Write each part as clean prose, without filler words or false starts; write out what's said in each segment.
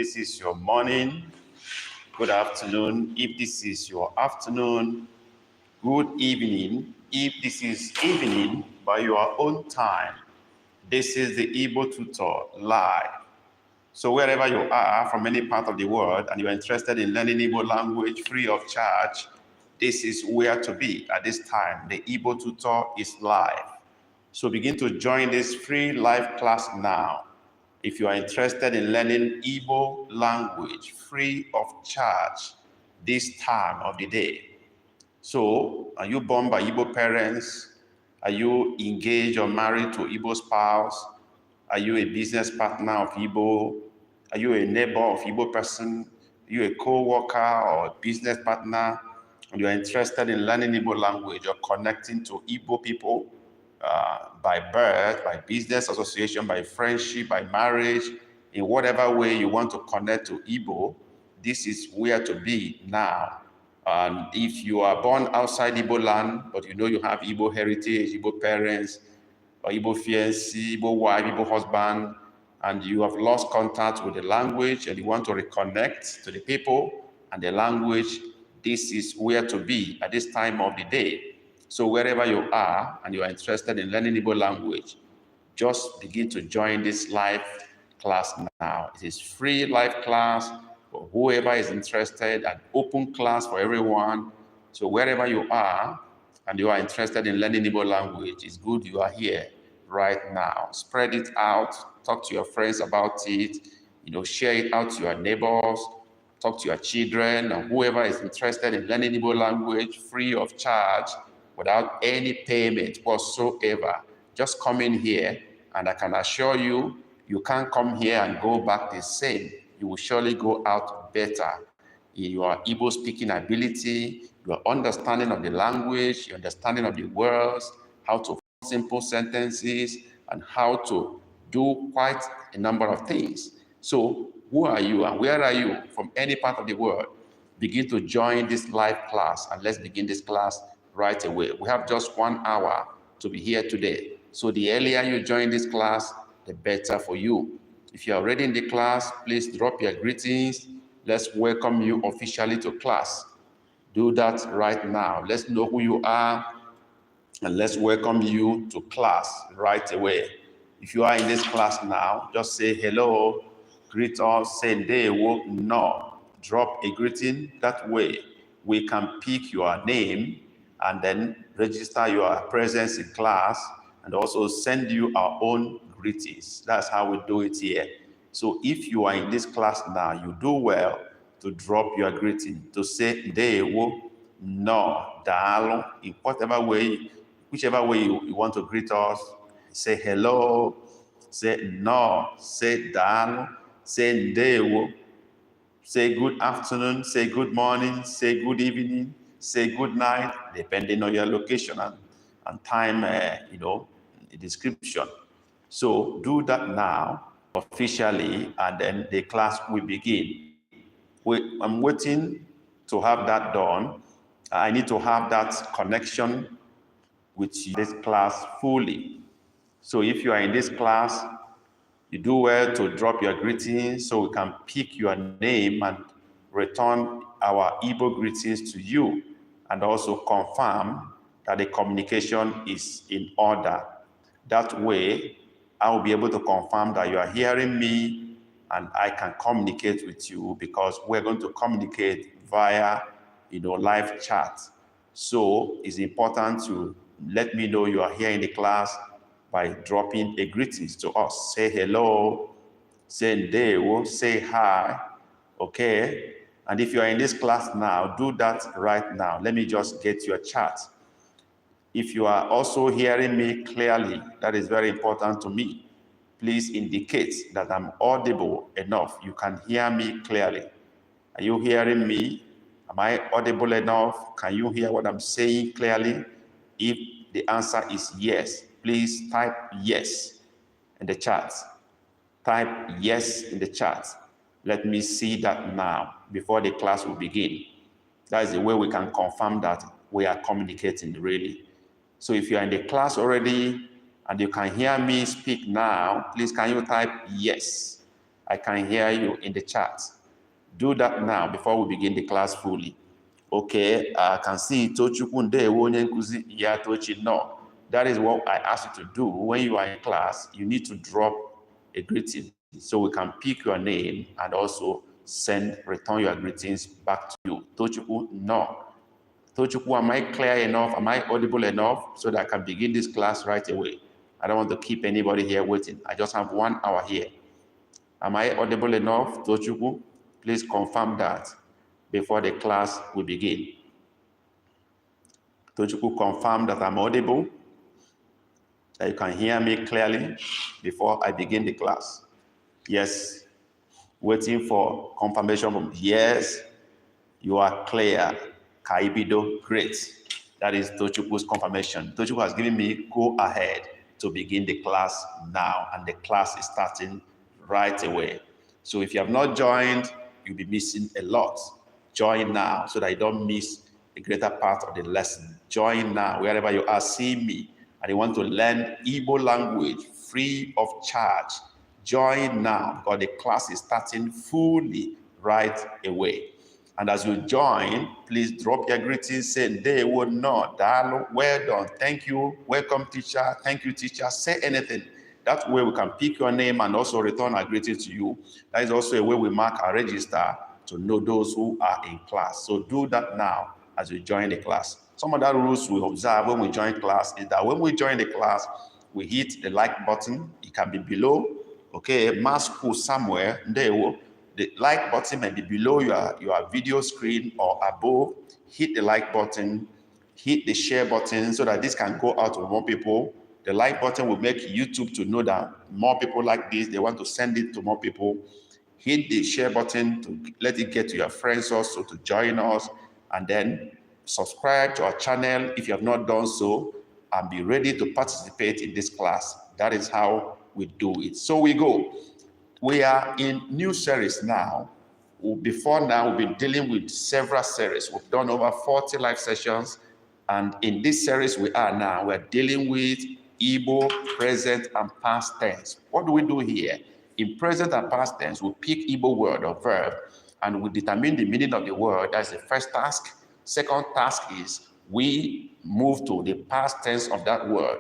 this is your morning, good afternoon. If this is your afternoon, good evening. If this is evening by your own time, this is the Igbo Tutor Live. So wherever you are from any part of the world and you're interested in learning Igbo language free of charge, this is where to be at this time. The Igbo Tutor is live. So begin to join this free live class now. If you are interested in learning Igbo language free of charge this time of the day. So are you born by Igbo parents? Are you engaged or married to Igbo spouse? Are you a business partner of Igbo? Are you a neighbor of Igbo person? Are you a co-worker or a business partner? And you are interested in learning Igbo language or connecting to Igbo people by birth, by business association, by friendship, by marriage, in whatever way you want to connect to Igbo, this is where to be now. And if you are born outside Igbo land, but you know you have Igbo heritage, Igbo parents, or Igbo fiancé, Igbo wife, Igbo husband, and you have lost contact with the language and you want to reconnect to the people and the language, this is where to be at this time of the day. So wherever you are and you are interested in learning Igbo language, just begin to join this live class now. It is free live class for whoever is interested, an open class for everyone. So wherever you are and you are interested in learning Igbo language, it's good you are here right now. Spread it out, talk to your friends about it, share it out to your neighbors, talk to your children, and whoever is interested in learning Igbo language free of charge, without any payment whatsoever. Just come in here, and I can assure you, you can't come here and go back the same. You will surely go out better in your Igbo speaking ability, your understanding of the language, your understanding of the words, how to form simple sentences, and how to do quite a number of things. So who are you and where are you from any part of the world? Begin to join this live class, and let's begin this class right away. We have just 1 hour to be here today. So the earlier you join this class, the better for you. If you're already in the class, please drop your greetings. Let's welcome you officially to class. Do that right now. Let's know who you are, and let's welcome you to class right away. If you are in this class now, just say hello, greet us, say ndewo, no. Drop a greeting. That way we can pick your name and then register your presence in class and also send you our own greetings. That's how we do it here. So if you are in this class now, you do well to drop your greeting, to say ndewo, no, daalụ, in whatever way, whichever way you want to greet us. Say hello, say no, say daalụ, say ndewo, say good afternoon, say good morning, say good evening, say good night, depending on your location and time, the description. So do that now officially, and then the class will begin. I'm waiting to have that done. I need to have that connection with this class fully. So if you are in this class, you do well to drop your greetings so we can pick your name and return our Igbo greetings to you, and also confirm that the communication is in order. That way, I will be able to confirm that you are hearing me and I can communicate with you, because we're going to communicate via, live chat. So it's important to let me know you are here in the class by dropping a greetings to us. Say hello, say ndewo, say hi, okay? And if you are in this class now, do that right now. Let me just get your chat. If you are also hearing me clearly, that is very important to me. Please indicate that I'm audible enough. You can hear me clearly. Are you hearing me? Am I audible enough? Can you hear what I'm saying clearly? If the answer is yes, please type yes in the chat. Type yes in the chat. Let me see that now before the class will begin. That is the way we can confirm that we are communicating really. So if you are in the class already and you can hear me speak now, please can you type yes? I can hear you in the chat. Do that now before we begin the class fully. Okay, I can see Tochukwu ndewo onye nkuzi ya Tochi. No, that is what I asked you to do. When you are in class, you need to drop a greeting so we can pick your name and also return your greetings back to you. Tochukwu, no. Tochukwu, am I clear enough? Am I audible enough so that I can begin this class right away? I don't want to keep anybody here waiting. I just have 1 hour here. Am I audible enough, Tochukwu? Please confirm that before the class will begin. Tochukwu, confirm that I'm audible, that you can hear me clearly before I begin the class. Yes. Waiting for confirmation from yes, you are clear. Kaibido, great. That is Tochukwu's confirmation. Tochukwu has given me go ahead to begin the class now, and the class is starting right away. So if you have not joined, you'll be missing a lot. Join now so that you don't miss a greater part of the lesson. Join now, wherever you are, see me, and you want to learn Igbo language free of charge. Join now because the class is starting fully right away. And as you join, please drop your greetings, say, they would not, well done, thank you, welcome teacher, thank you teacher, say anything. That way we can pick your name and also return our greeting to you. That is also a way we mark our register to know those who are in class. So do that now as you join the class. Some of the rules we observe when we join class is that when we join the class, we hit the like button. It can be below, okay, mask somewhere, there. The like button may be below your video screen or above. Hit the like button, hit the share button so that this can go out to more people. The like button will make YouTube to know that more people like this, they want to send it to more people. Hit the share button to let it get to your friends also to join us, and then subscribe to our channel if you have not done so, and be ready to participate in this class. That is how we do it. So we go. We are in new series now. Before now, we've been dealing with several series. We've done over 40 live sessions. And in this series we are now, we're dealing with Igbo present and past tense. What do we do here? In present and past tense, we pick Igbo word or verb, and we determine the meaning of the word. That's the first task. Second task is we move to the past tense of that word,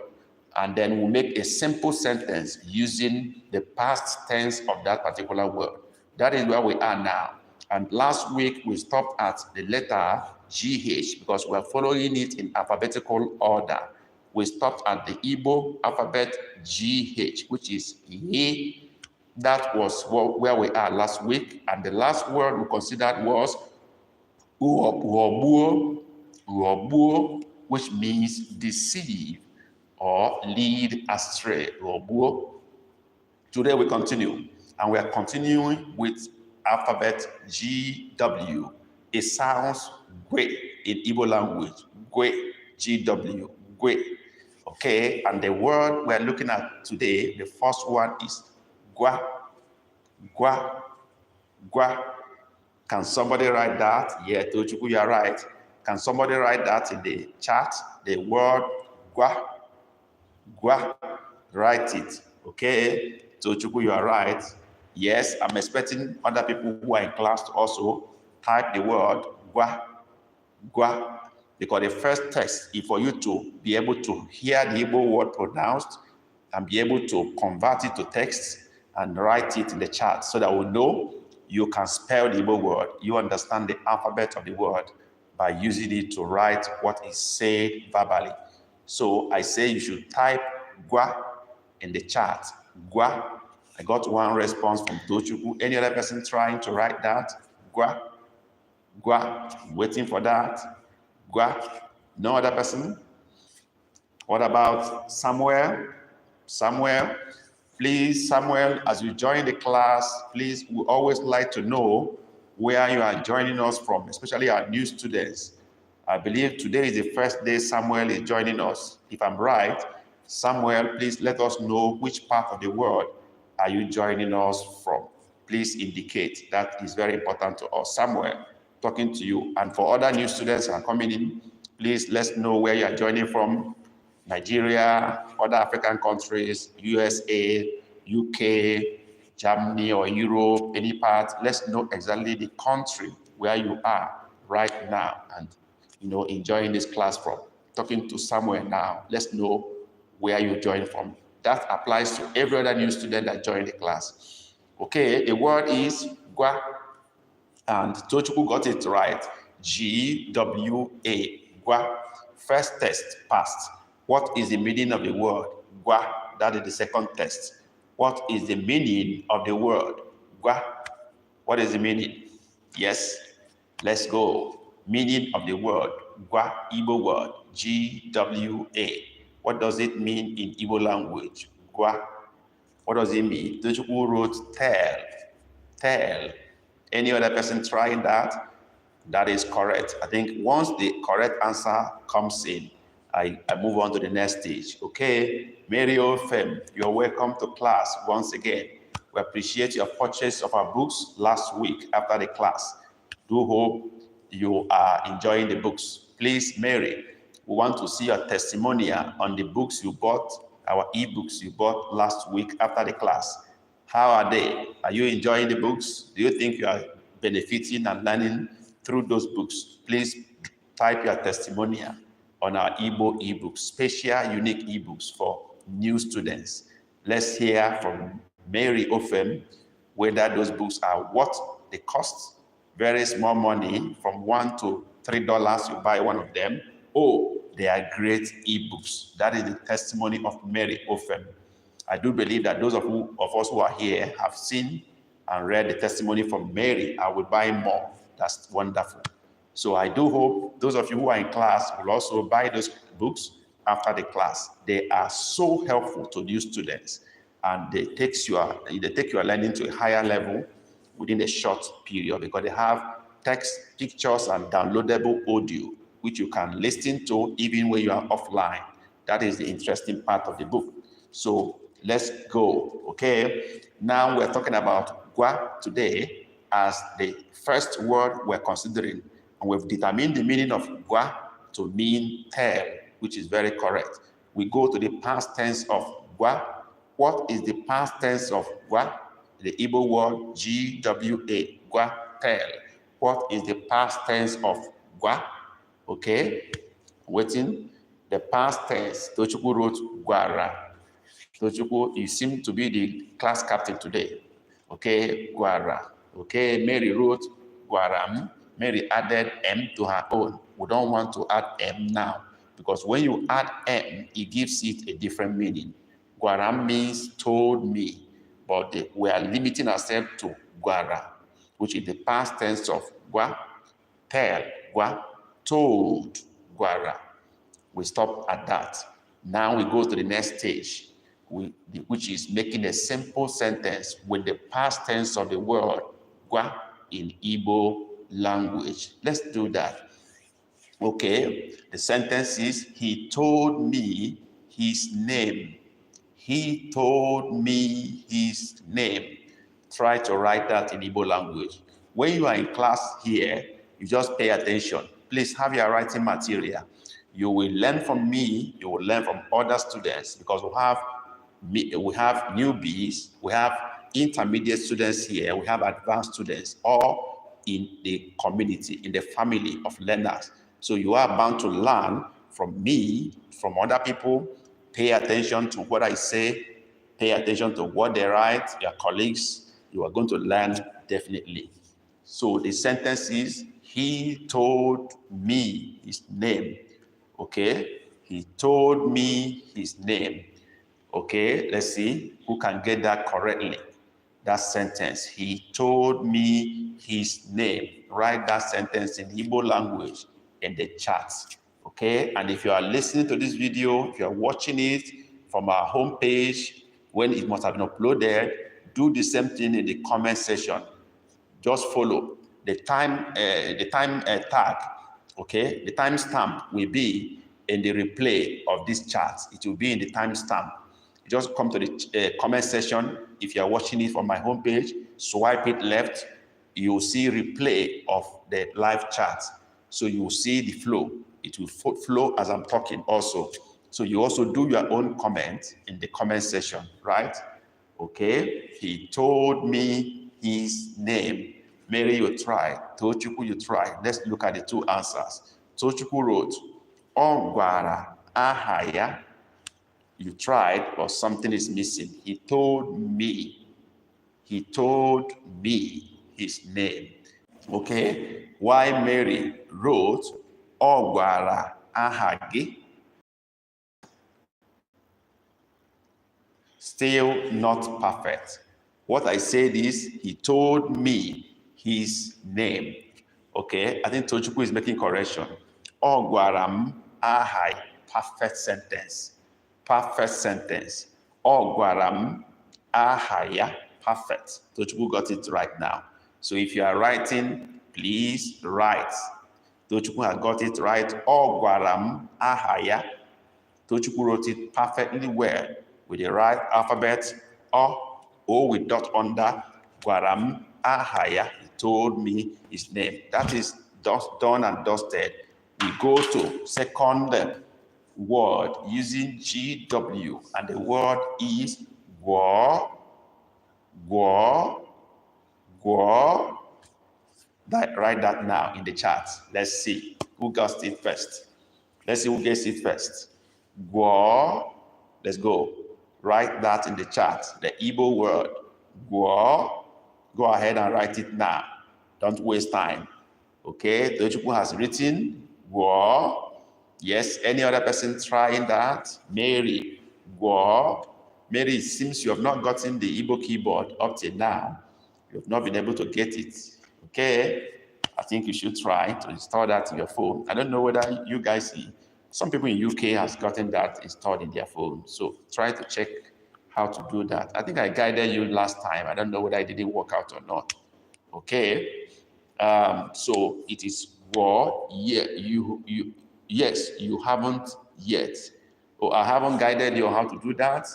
and then we'll make a simple sentence using the past tense of that particular word. That is where we are now. And last week, we stopped at the letter GH because we're following it in alphabetical order. We stopped at the Igbo alphabet GH, which is Ye. That was where we are last week. And the last word we considered was Uobuo, which means deceive or lead astray. Today we continue, and we are continuing with alphabet GW. It sounds great in Igbo language. Great, GW, great. Okay, and the word we're looking at today, the first one is gua, gua, gua. Can somebody write that? Yeah, Tochukwu, you're right. Can somebody write that in the chat? The word gua. Gua, write it, okay? Tochukwu, you are right. Yes, I'm expecting other people who are in class to also type the word gua, gua, because the first test is for you to be able to hear the Igbo word pronounced and be able to convert it to text and write it in the chat so that we know you can spell the Igbo word. You understand the alphabet of the word by using it to write what is said verbally. So I say you should type gua in the chat. Gua. I got one response from Tochukwu. Any other person trying to write that? Gua. Gua. Waiting for that. Gua. No other person? What about Samuel? Samuel. Please, Samuel, as you join the class, please, we always like to know where you are joining us from, especially our new students. I believe today is the first day Samuel is joining us. If I'm right, Samuel, please let us know which part of the world are you joining us from. Please indicate. That is very important to us. Samuel, talking to you. And for other new students who are coming in, please let's know where you are joining from. Nigeria, other African countries, USA, UK, Germany or Europe, any part. Let's know exactly the country where you are right now and, enjoying this class from. Talking to somewhere now, let's know where you join from. That applies to every other new student that joined the class. Okay, the word is gwa, and Tochukwu got it right. G-W-A, gwa. First test passed. What is the meaning of the word gwa? That is the second test. What is the meaning of the word gwa? What is the meaning? Yes, let's go. Meaning of the word gwa, Igbo word, G-W-A. What does it mean in Igbo language? Gwa. What does it mean? Tochukwu wrote tell. Tell. Any other person trying that? That is correct. I think once the correct answer comes in, I move on to the next stage. Okay, Mary Ofem, you're welcome to class once again. We appreciate your purchase of our books last week after the class. Do hope you are enjoying the books. Please, Mary, we want to see your testimonial on the books you bought, our ebooks you bought last week after the class. How are they? Are you enjoying the books? Do you think you are benefiting and learning through those books? Please type your testimonial on our Igbo ebooks, special, unique ebooks for new students. Let's hear from Mary Ofem whether those books are what they cost. Very small money, from $1 to $3, you buy one of them. Oh, they are great ebooks. That is the testimony of Mary Ofem. I do believe that those of us who are here have seen and read the testimony from Mary. I will buy more. That's wonderful. So I do hope those of you who are in class will also buy those books after the class. They are so helpful to new students, and they take your learning to a higher level within a short period, because they have text, pictures, and downloadable audio, which you can listen to even when you are offline. That is the interesting part of the book. So let's go, okay? Now we're talking about gwa today as the first word we're considering. And we've determined the meaning of gwa to mean tell, which is very correct. We go to the past tense of gwa. What is the past tense of gwa? The Igbo word G-W-A, gwa, tell. What is the past tense of gwa? Okay, waiting. The past tense, Tochukwu wrote gwara. Tochukwu, you seem to be the class captain today. Okay, gwara. Okay, Mary wrote gwaram. Mary added M to her own. We don't want to add M now, because when you add M, it gives it a different meaning. Gwaram means told me, but we are limiting ourselves to gwara, which is the past tense of gwa, tell, gwa, told, gwara. We stop at that. Now we go to the next stage, which is making a simple sentence with the past tense of the word gwa in Igbo language. Let's do that. Okay, the sentence is, he told me his name. He told me his name. Try to write that in Igbo language. When you are in class here, you just pay attention. Please have your writing material. You will learn from me, you will learn from other students, because we have newbies, we have intermediate students here, we have advanced students, all in the community, in the family of learners. So you are bound to learn from me, from other people. Pay attention to what I say, pay attention to what they write, your colleagues. You are going to learn definitely. So the sentence is, he told me his name. Okay, he told me his name. Okay, let's see who can get that correctly. That sentence, he told me his name. Write that sentence in Igbo language in the chat. Okay, and if you are listening to this video, if you are watching it from our homepage, when it must have been uploaded, do the same thing in the comment section. Just follow the time tag. Okay, the timestamp will be in the replay of this chat. It will be in the timestamp. Just come to the comment section. If you are watching it from my homepage, swipe it left. You will see replay of the live chat. So you will see the flow. It will flow as I'm talking also. So you also do your own comment in the comment section, right? Okay, he told me his name. Mary, you try. Tochukwu, you try. Let's look at the two answers. Tochukwu wrote, Ogwara ahaya. You tried, but something is missing. He told me. He told me his name. Okay, why Mary wrote, Ogwara ahagi. Still not perfect. What I said is, he told me his name. Okay, I think Tochukwu is making correction. Ogwaram ahai. Perfect sentence. Perfect sentence. Ogwaram ahaya. Perfect. Tochukwu got it right now. So if you are writing, please write. Tochukwu has got it right. Ogwaram ahaya. Tochukwu wrote it perfectly well with the right alphabet, or with dot under. Gwaram ahaya. He told me his name. That is done and dusted. We go to second word using GW, and the word is gwo. Write that now in the chat. Let's see who gets it first. Let's see who gets it first. Gwo. Let's go. Write that in the chat. The Igbo word. Gwo. Go ahead and write it now. Don't waste time. Okay. Tochukwu has written Gwo. Yes. Any other person trying that? Mary. Gwo. Mary, it seems you have not gotten the Igbo keyboard up till now. You have not been able to get it. Okay. I think you should try to install that in your phone. I don't know whether you guys see. Some people in UK has gotten that installed in their phone. So try to check how to do that. I think I guided you last time. I don't know whether it didn't work out or not. Okay. So it is war. Yeah, yes, you haven't yet. Oh, I haven't guided you on how to do that.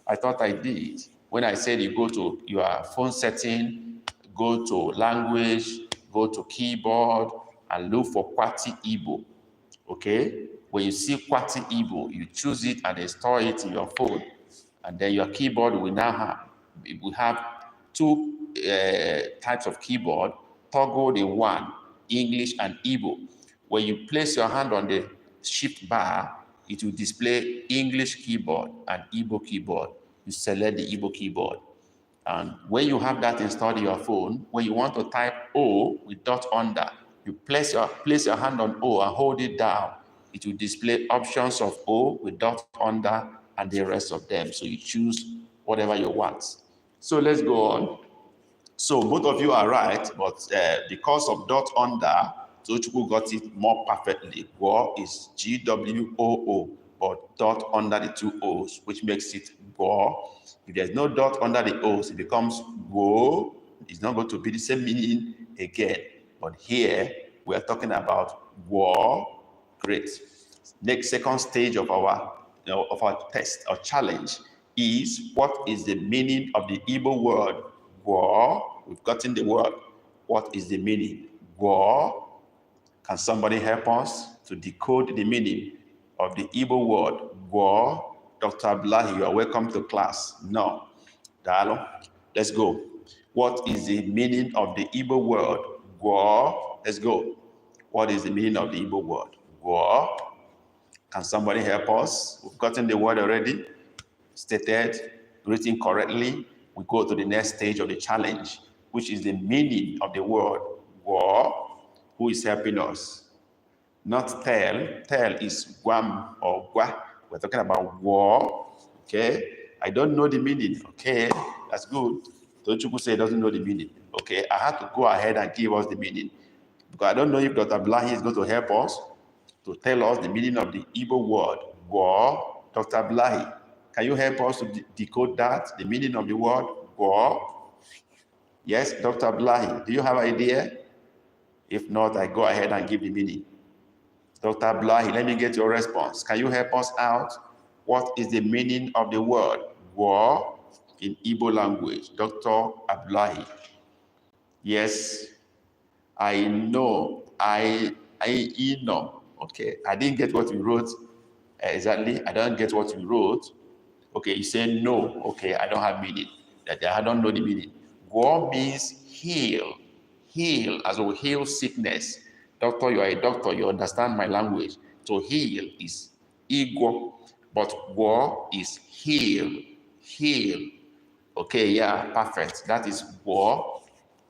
I thought I did. When I said you go to your phone setting, go to language, go to keyboard, and look for Kwati Igbo. Okay? When you see Kwati Igbo, you choose it and install it in your phone. And then your keyboard will now have two types of keyboard, toggle the one, English and Igbo. When you place your hand on the shift bar, it will display English keyboard and Igbo keyboard. You select the Igbo keyboard. And when you have that installed in your phone, when you want to type O with dot under, you place your hand on O and hold it down. It will display options of O with dot under and the rest of them. So you choose whatever you want. So let's go on. So both of you are right, but because of dot under, Tochukwu got it more perfectly. Gwo is Gwoo, but dot under the two O's, which makes it Gwo. If there's no dot under the O's, it becomes Gwo. It's not going to be the same meaning again. But here, we are talking about Gwo. Great. Next, second stage of our test or challenge is, what is the meaning of the Igbo word Gwo? We've gotten the word. What is the meaning? Gwo. Can somebody help us to decode the meaning of the Igbo word Gwo? Dr. Abdullahi, you are welcome to class. No. Dalo. Let's go. What is the meaning of the Igbo word Gwo? Let's go. What is the meaning of the Igbo word Gwo? Can somebody help us? We've gotten the word already, stated, written correctly. We go to the next stage of the challenge, which is the meaning of the word Gwo. Who is helping us? Not tell. Tell is guam or gwa. We're talking about Gwo. Okay. I don't know the meaning. Okay. That's good. Tochukwu say doesn't know the meaning. Okay. I have to go ahead and give us the meaning, because I don't know if Dr. Blahi is going to help us to tell us the meaning of the Igbo word Gwo. Dr. Blahi, can you help us to decode that, the meaning of the word Gwo? Yes, Dr. Blahi, do you have an idea? If not, I go ahead and give the meaning. Dr. Blahi, let me get your response. Can you help us out? What is the meaning of the word Gwo in Igbo language? Dr. Abdullahi. Yes, I know. I know. Okay, I didn't get what you wrote exactly. I don't get what you wrote. Okay, you say no. Okay, I don't have meaning. that I don't know the meaning. Go means heal. Heal, as well heal sickness. Doctor, you are a doctor, you understand my language. To heal is Igbo, but go is heal. Heal. Okay, yeah, perfect. That is go.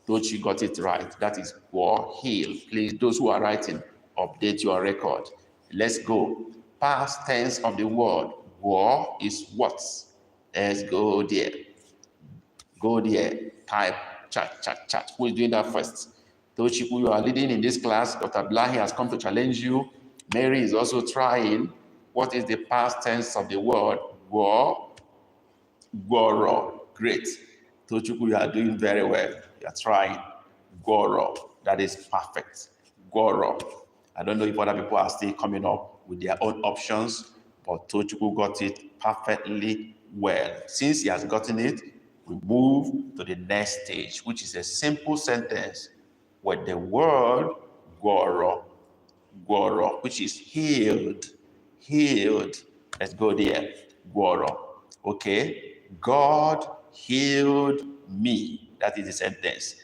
Don't you got it right? That is go, heal. Please, those who are writing, update your record. Let's go. Past tense of the word go is what? Let's go there. Go there. Type, chat. Who is doing that first? Tochiku, you are leading in this class. Dr. Blahi has come to challenge you. Mary is also trying. What is the past tense of the word go? Goro. Great. Tochukwu, you are doing very well. You are trying. Goro. That is perfect. Goro. I don't know if other people are still coming up with their own options, but Tochukwu got it perfectly well. Since he has gotten it, we move to the next stage, which is a simple sentence with the word Goro. Goro, which is healed. Healed. Let's go there. Goro. Okay. God healed me. That is the sentence.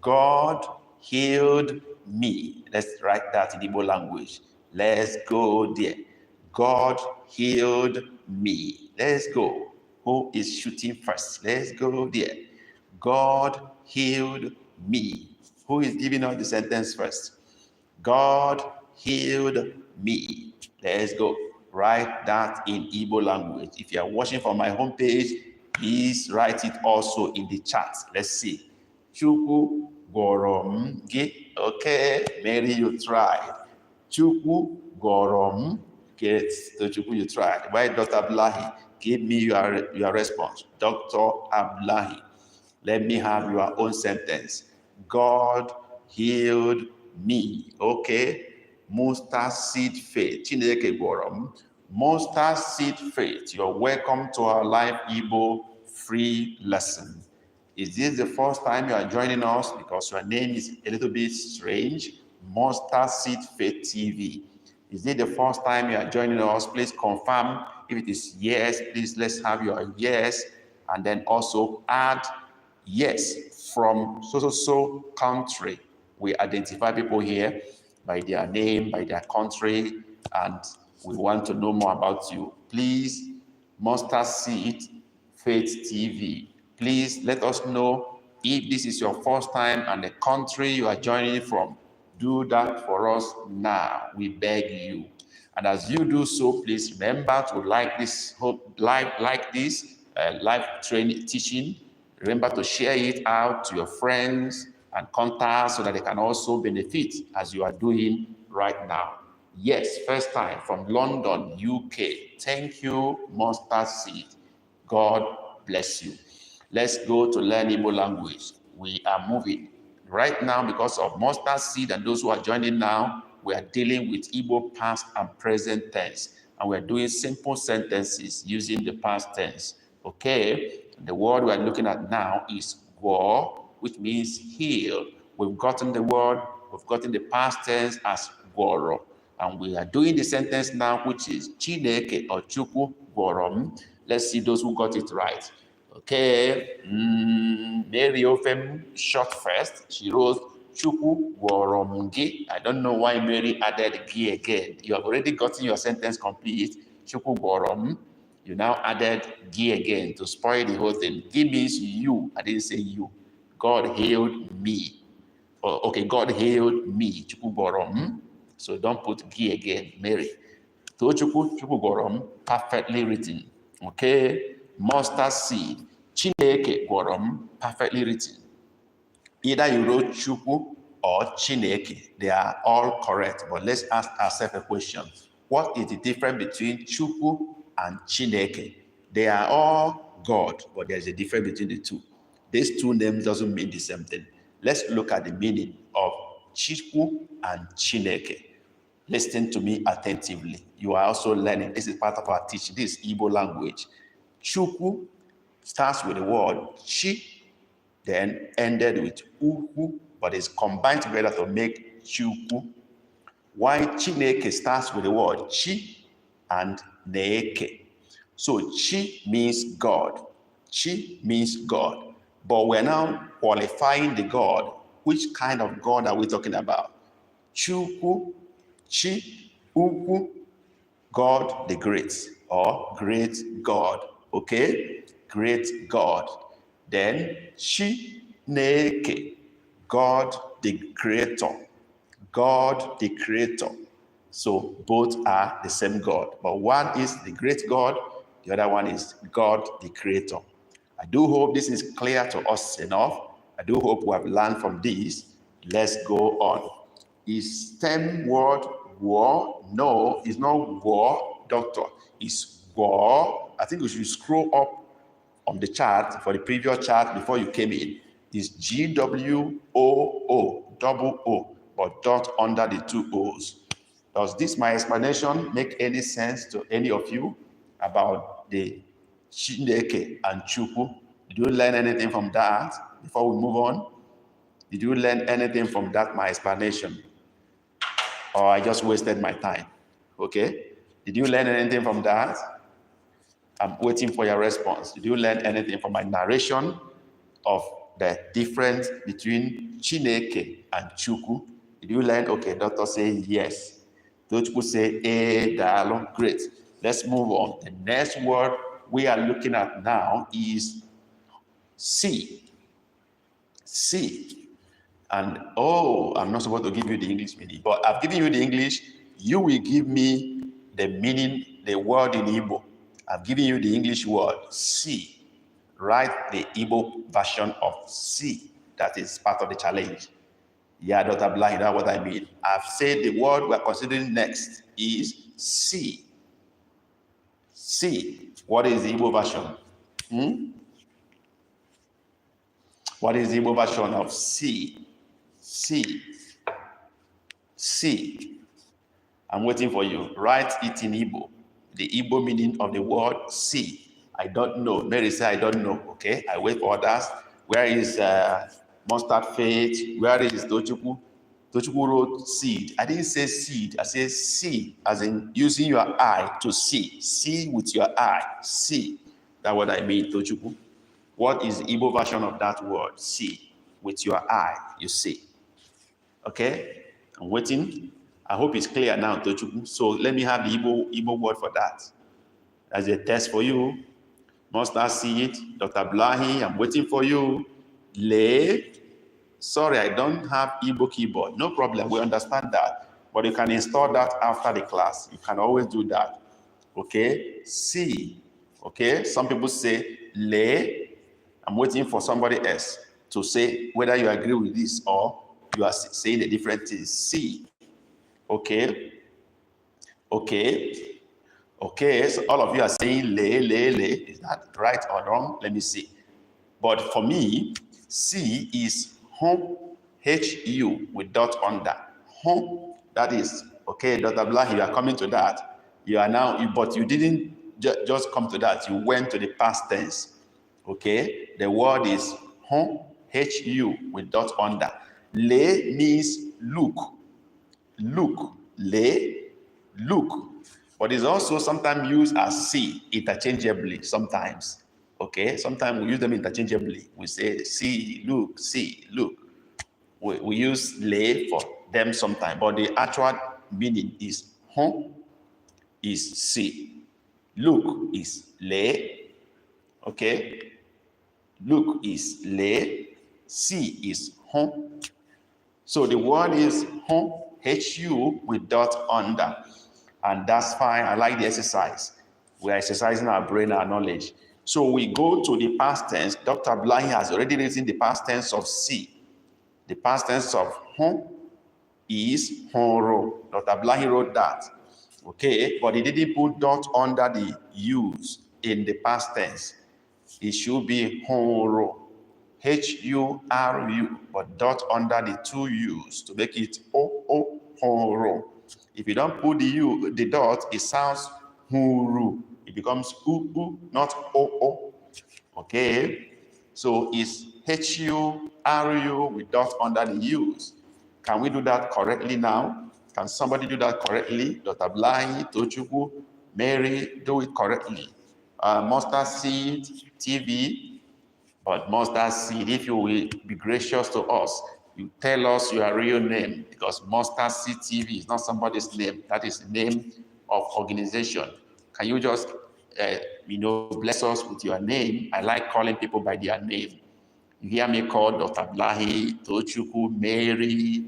God healed me. Let's write that in Igbo language. Let's go there. God healed me. Let's go. Who is shooting first? Let's go there. God healed me. Who is giving us the sentence first? God healed me. Let's go. Write that in Igbo language. If you are watching from my homepage, please write it also in the chat. Let's see. Chukwu gorom gi. Okay, Mary, you tried. Chukwu gorom. Okay, so Chukwu, you tried. Why, Dr. Ablahi? Give me your response. Dr. Ablahi, let me have your own sentence. God healed me. Okay. Mustard seed faith. Chineke gworom. Mustard seed faith. You're welcome to our live Igbo free lesson. Is this the first time you are joining us? Because your name is a little bit strange. Mustard Seed Faith TV. Is it the first time you are joining us? Please confirm. If it is yes, please let's have your yes. And then also add yes from so country. We identify people here by their name, by their country, and we want to know more about you. Please, Mustard Seed Faith TV. Please let us know if this is your first time and the country you are joining from. Do that for us now. We beg you. And as you do so, please remember to like this live training teaching. Remember to share it out to your friends and contacts so that they can also benefit as you are doing right now. Yes, first time from London, UK. Thank you, Mustard Seed. God bless you. Let's go to learn Igbo language. We are moving. Right now, because of Mustard Seed and those who are joining now, we are dealing with Igbo past and present tense. And we're doing simple sentences using the past tense. Okay? The word we're looking at now is go, which means heal. We've gotten the word, we've gotten the past tense as goro. And we are doing the sentence now, which is Chineke or Chukwu gorom. Let's see those who got it right. Okay, Mary Ofem shot first. She wrote Chukwu gorom gi. I don't know why Mary added gi again. You have already gotten your sentence complete. Chukwu gorom. You now added gi again to spoil the whole thing. Gi means you. I didn't say you. God healed me. Oh, okay, God healed me. Chukwu gorom. So don't put gi again, Mary. To Chukwu gorom, perfectly written. Okay. Mustard seed, Chineke gworom, perfectly written. Either you wrote Chukwu or Chineke, they are all correct. But let's ask ourselves a question. What is the difference between Chukwu and Chineke? They are all God, but there's a difference between the two. These two names doesn't mean the same thing. Let's look at the meaning of Chukwu and Chineke. Listen to me attentively. You are also learning. This is part of our teaching. This is Igbo language. Chukwu starts with the word chi, then ended with uhu, but is combined together to make Chukwu. While Chineke starts with the word chi and neeke. So chi means God. Chi means God. But we're now qualifying the God. Which kind of God are we talking about? Chukwu, Chi, Ukwu, God the Great, or Great God. Okay? Great God. Then Chineke, God the Creator. God the Creator. So both are the same God, but one is the great God, the other one is God the Creator. I do hope this is clear to us enough. I do hope we have learned from this. Let's go on. Is stem word war? No, it's not war, doctor. It's war. I think we should scroll up on the chart for the previous chart before you came in. It's GWOO, double O, but dot under the two O's. Does this, my explanation, make any sense to any of you about the Chineke and Chukwu? Did you learn anything from that before we move on? Did you learn anything from that, my explanation? Or I just wasted my time? Okay? Did you learn anything from that? I'm waiting for your response. Did you learn anything from my narration of the difference between Chineke and Chukwu? Did you learn? Okay, doctor say yes. Those who say dialogue, great. Let's move on. The next word we are looking at now is see. See. And I'm not supposed to give you the English meaning, but I've given you the English. You will give me the meaning, the word in Igbo. I've given you the English word, see. Write the Igbo version of see. That is part of the challenge. Yeah, Dr. Blahi, that's what I mean. I've said the word we're considering next is see. See. What is the Igbo version? What is the Igbo version of see? See. See. I'm waiting for you. Write it in Igbo. The Igbo meaning of the word see. I don't know. Mary said, I don't know. Okay, I wait for others. Where is Mustard Faith? Where is Tochukwu? Tochukwu wrote seed. I didn't say seed. I said see, as in using your eye to see. See with your eye. See. That's what I mean, Tochukwu. What is the Igbo version of that word? See. With your eye, you see. Okay? I'm waiting. I hope it's clear now, Tochukwu. So let me have the Igbo word for that. As a test for you. Must I see it? Dr. Blahi, I'm waiting for you. Le. Sorry, I don't have Igbo keyboard. No problem, we understand that. But you can install that after the class. You can always do that. Okay? See. Okay? Some people say le. I'm waiting for somebody else to say whether you agree with this or you are saying a different thing. See. Okay? Okay? Okay, so all of you are saying le. Is that right or wrong? Let me see. But for me, C is home, H-U with dot under. Home, that is, okay, Dr. Blahi, you are coming to that. You are now, but you didn't just come to that. You went to the past tense. Okay, the word is home, H-U with dot under. Le means look. Look. Le, look. But it's also sometimes used as see interchangeably sometimes. Okay, sometimes we use them interchangeably. We say see, look, We use le for them sometimes, but the actual meaning is home is see. Look is le. Okay, look is le. See is home. So the word is home, H-U with dot under. And that's fine. I like the exercise. We are exercising our brain, our knowledge. So we go to the past tense. Dr. Blahi has already written the past tense of see. The past tense of hon is honro. Dr. Blahi wrote that. Okay, but he didn't put dot under the U's in the past tense. It should be honro. H-U-R-U, but dot under the two U's to make it O-O, honro. If you don't put the dot, it sounds huru. It becomes u, not o. Okay? So it's H-U-R-U with dot under the U's. Can we do that correctly now? Can somebody do that correctly? Dr. Blahi, Tochukwu, Mary, do it correctly. Mustard seed, TV, But mustard seed, if you will be gracious to us, you tell us your real name, because Mustard Seed TV is not somebody's name. That is the name of organization. Can you just, bless us with your name? I like calling people by their name. You hear me call Dr. Blahi, Tochukwu, Mary,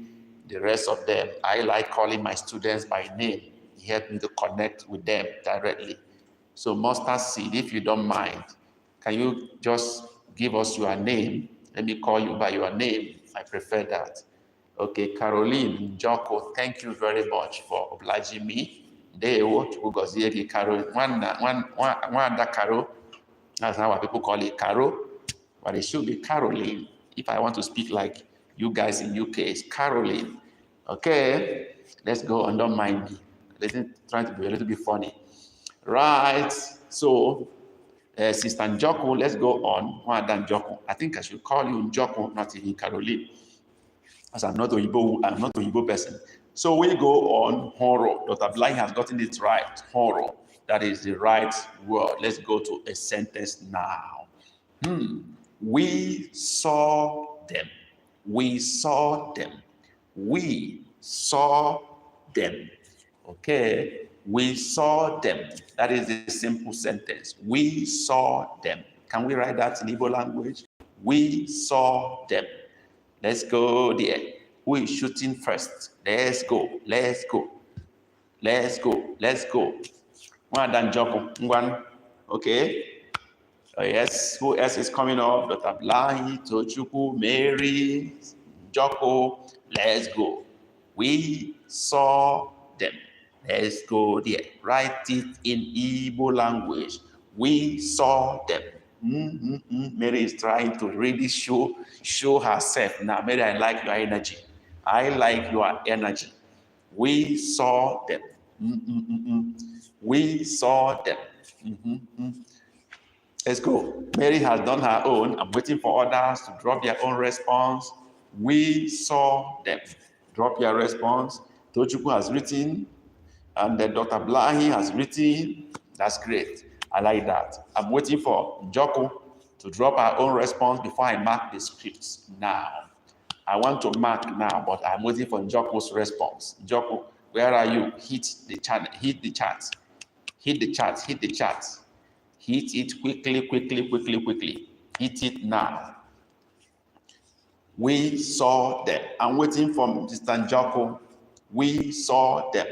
the rest of them. I like calling my students by name. It helps me to connect with them directly. So Mustard Seed, if you don't mind, can you just give us your name? Let me call you by your name. I prefer that. Okay, Caroline Njoko, thank you very much for obliging me. Deo Chukwugozie Caro, one Caro. That's how people call it, Caro. But it should be Caroline. If I want to speak like you guys in UK, it's Caroline. Okay, let's go on. Don't mind me. Trying to be a little bit funny. Right. So, Sister Njoko, let's go on. Mwada Njoko. I think I should call you Njoko, not even Caroline, as I'm not an Igbo person. So we go on horror. Dr. Blind has gotten it right. Horror. That is the right word. Let's go to a sentence now. We saw them. We saw them. We saw them. Okay. We saw them. That is a simple sentence. We saw them. Can we write that in Igbo language? We saw them. Let's go there. Who is shooting first? Let's go. Let's go. Let's go. Let's go. One. Okay. Oh, yes. Who else is coming up? Dr. Blahi, Tochukwu, Mary, Joko. Let's go. We saw them. Let's go there. Write it in Igbo language. We saw them. Mary is trying to really show herself. Now, Mary, I like your energy. I like your energy. We saw them. We saw them. Let's go. Mary has done her own. I'm waiting for others to drop their own response. We saw them. Drop your response. Tochukwu has written. And then Dr. Blahi has written. That's great. I like that. I'm waiting for Joko to drop her own response before I mark the scripts now. I want to mark now, but I'm waiting for Joko's response. Joko, where are you? Hit the chat. Hit the chat. Hit the chat. Hit the chat. Hit it quickly. Hit it now. We saw them. I'm waiting for Mr. Joko. We saw them.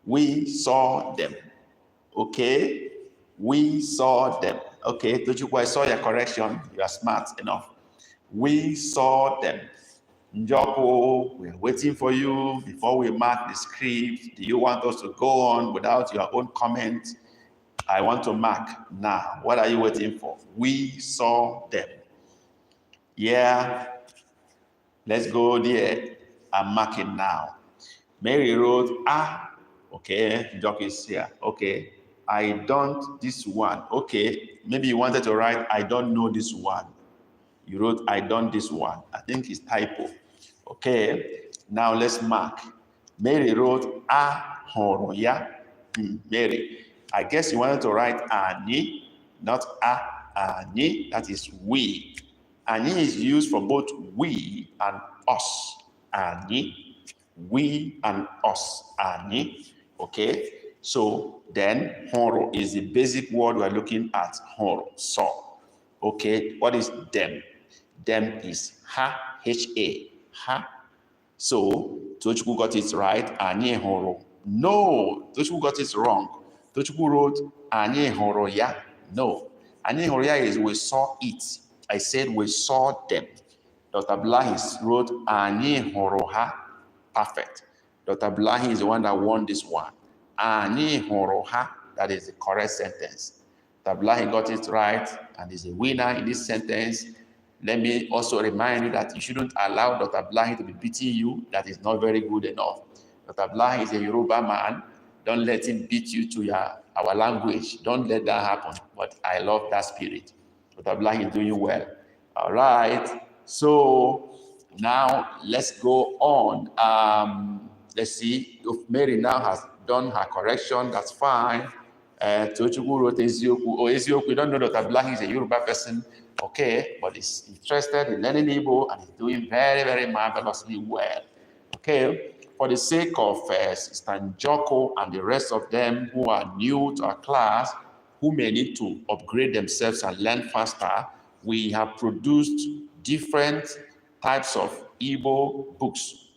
We saw them. Okay? We saw them. Okay, Tochukwu, I saw your correction. You are smart enough. We saw them. Njoko, we're waiting for you before we mark the script. Do you want us to go on without your own comment? I want to mark now. What are you waiting for? We saw them. Yeah. Let's go there. I'm marking now. Mary wrote, okay, Njoko is here. Okay. I don't this one. Okay, maybe you wanted to write, I don't know this one. You wrote, I don't this one. I think it's typo. Okay, now let's mark. Mary wrote, horoya. Mary, I guess you wanted to write ani, not ani. That is we. Ani is used for both we and us. Ani, we and us. Ani, okay. So then horo is the basic word we're looking at. Horo, so. Okay, what is them? Them is ha, H-A, ha. So Tochukwu got it right, anye horo. No, Tochukwu got it wrong. Tochukwu wrote anye horo ya. No, anye horo ya is we saw it. I said we saw them. Dr. Blahi wrote anye horo ha. Perfect. Dr. Blahi is the one that won this one. Ani horoha, that is the correct sentence. Tablahi got it right and is a winner in this sentence. Let me also remind you that you shouldn't allow Dr. Blahi to be beating you. That is not very good enough. Dr. Blahi is a Yoruba man. Don't let him beat you to our language. Don't let that happen. But I love that spirit. Dr. Blahi is doing well. All right. So now let's go on. Let's see if Mary now has done her correction. That's fine. Tochukwu wrote Ezioku. Oh, Ezioku, you don't know Dr. Blahi is a Yoruba person. okay, but is interested in learning Igbo and is doing very, very marvelously well. Okay, for the sake of Sister Njoko and the rest of them who are new to our class, who may need to upgrade themselves and learn faster, we have produced different types of Igbo books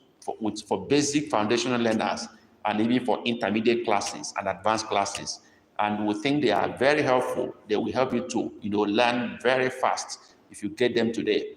for basic foundational learners and even for intermediate classes and advanced classes. And we think they are very helpful. They will help you to, learn very fast if you get them today.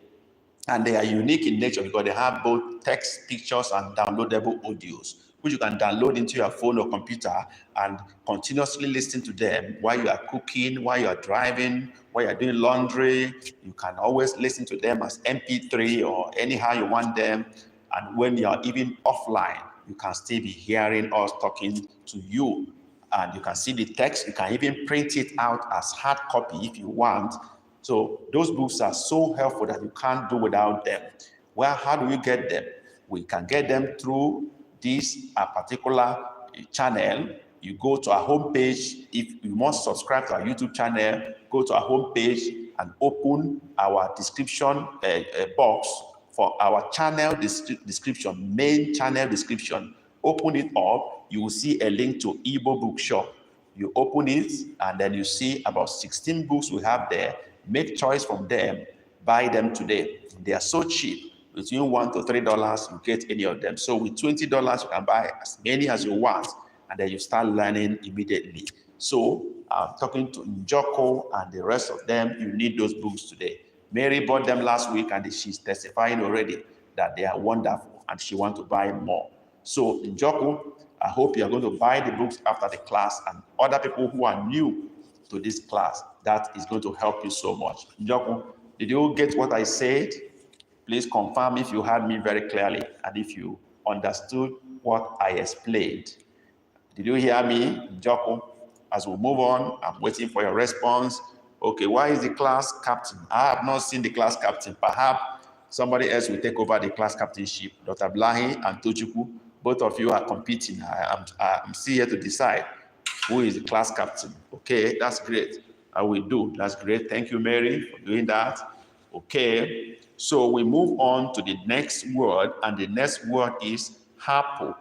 And they are unique in nature because they have both text, pictures, and downloadable audios, which you can download into your phone or computer and continuously listen to them while you are cooking, while you are driving, while you are doing laundry. You can always listen to them as MP3 or anyhow you want them. And when you are even offline, you can still be hearing us talking to you. And you can see the text. You can even print it out as hard copy if you want. So those books are so helpful that you can't do without them. Well, how do we get them? We can get them through this particular channel. You go to our homepage. If you must subscribe to our YouTube channel, go to our homepage and open our description box for our channel description, main channel description. Open it up. You will see a link to Igbo Bookshop. You open it and then you see about 16 books we have there. Make choice from them, buy them today. They are so cheap. Between $1 to $3, you get any of them. So with $20, you can buy as many as you want, and then you start learning immediately. So I'm talking to Njoko and the rest of them. You need those books today. Mary bought them last week, and she's testifying already that they are wonderful, and she wants to buy more. So Njoko, I hope you are going to buy the books after the class, and other people who are new to this class, that is going to help you so much. Njoko, did you get what I said? Please confirm if you heard me very clearly and if you understood what I explained. Did you hear me, Njoko? As we move on, I'm waiting for your response. Okay, why is the class captain? I have not seen the class captain. Perhaps somebody else will take over the class captainship. Dr. Blahi and Tochukwu, both of you are competing. I'm still here to decide who is the class captain. Okay, that's great. I will do. That's great. Thank you, Mary, for doing that. Okay, so we move on to the next word, and the next word is hapo.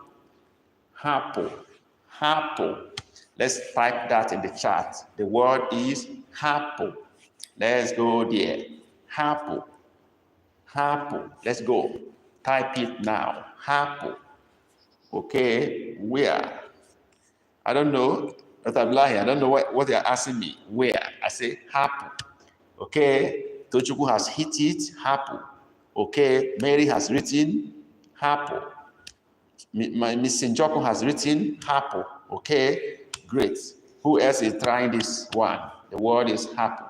Hapo. Hapo. Let's type that in the chat. The word is hapo. Let's go there. Hapo. Hapo. Let's go. Type it now. Hapo. Okay, where? I don't know, Dr. Blahi, I don't know what they're asking me. Where? I say, happen. Okay, Tochukwu has hit it, happen. Okay, Mary has written, happen. Miss Njoko has written, happen. Okay, great. Who else is trying this one? The word is happen.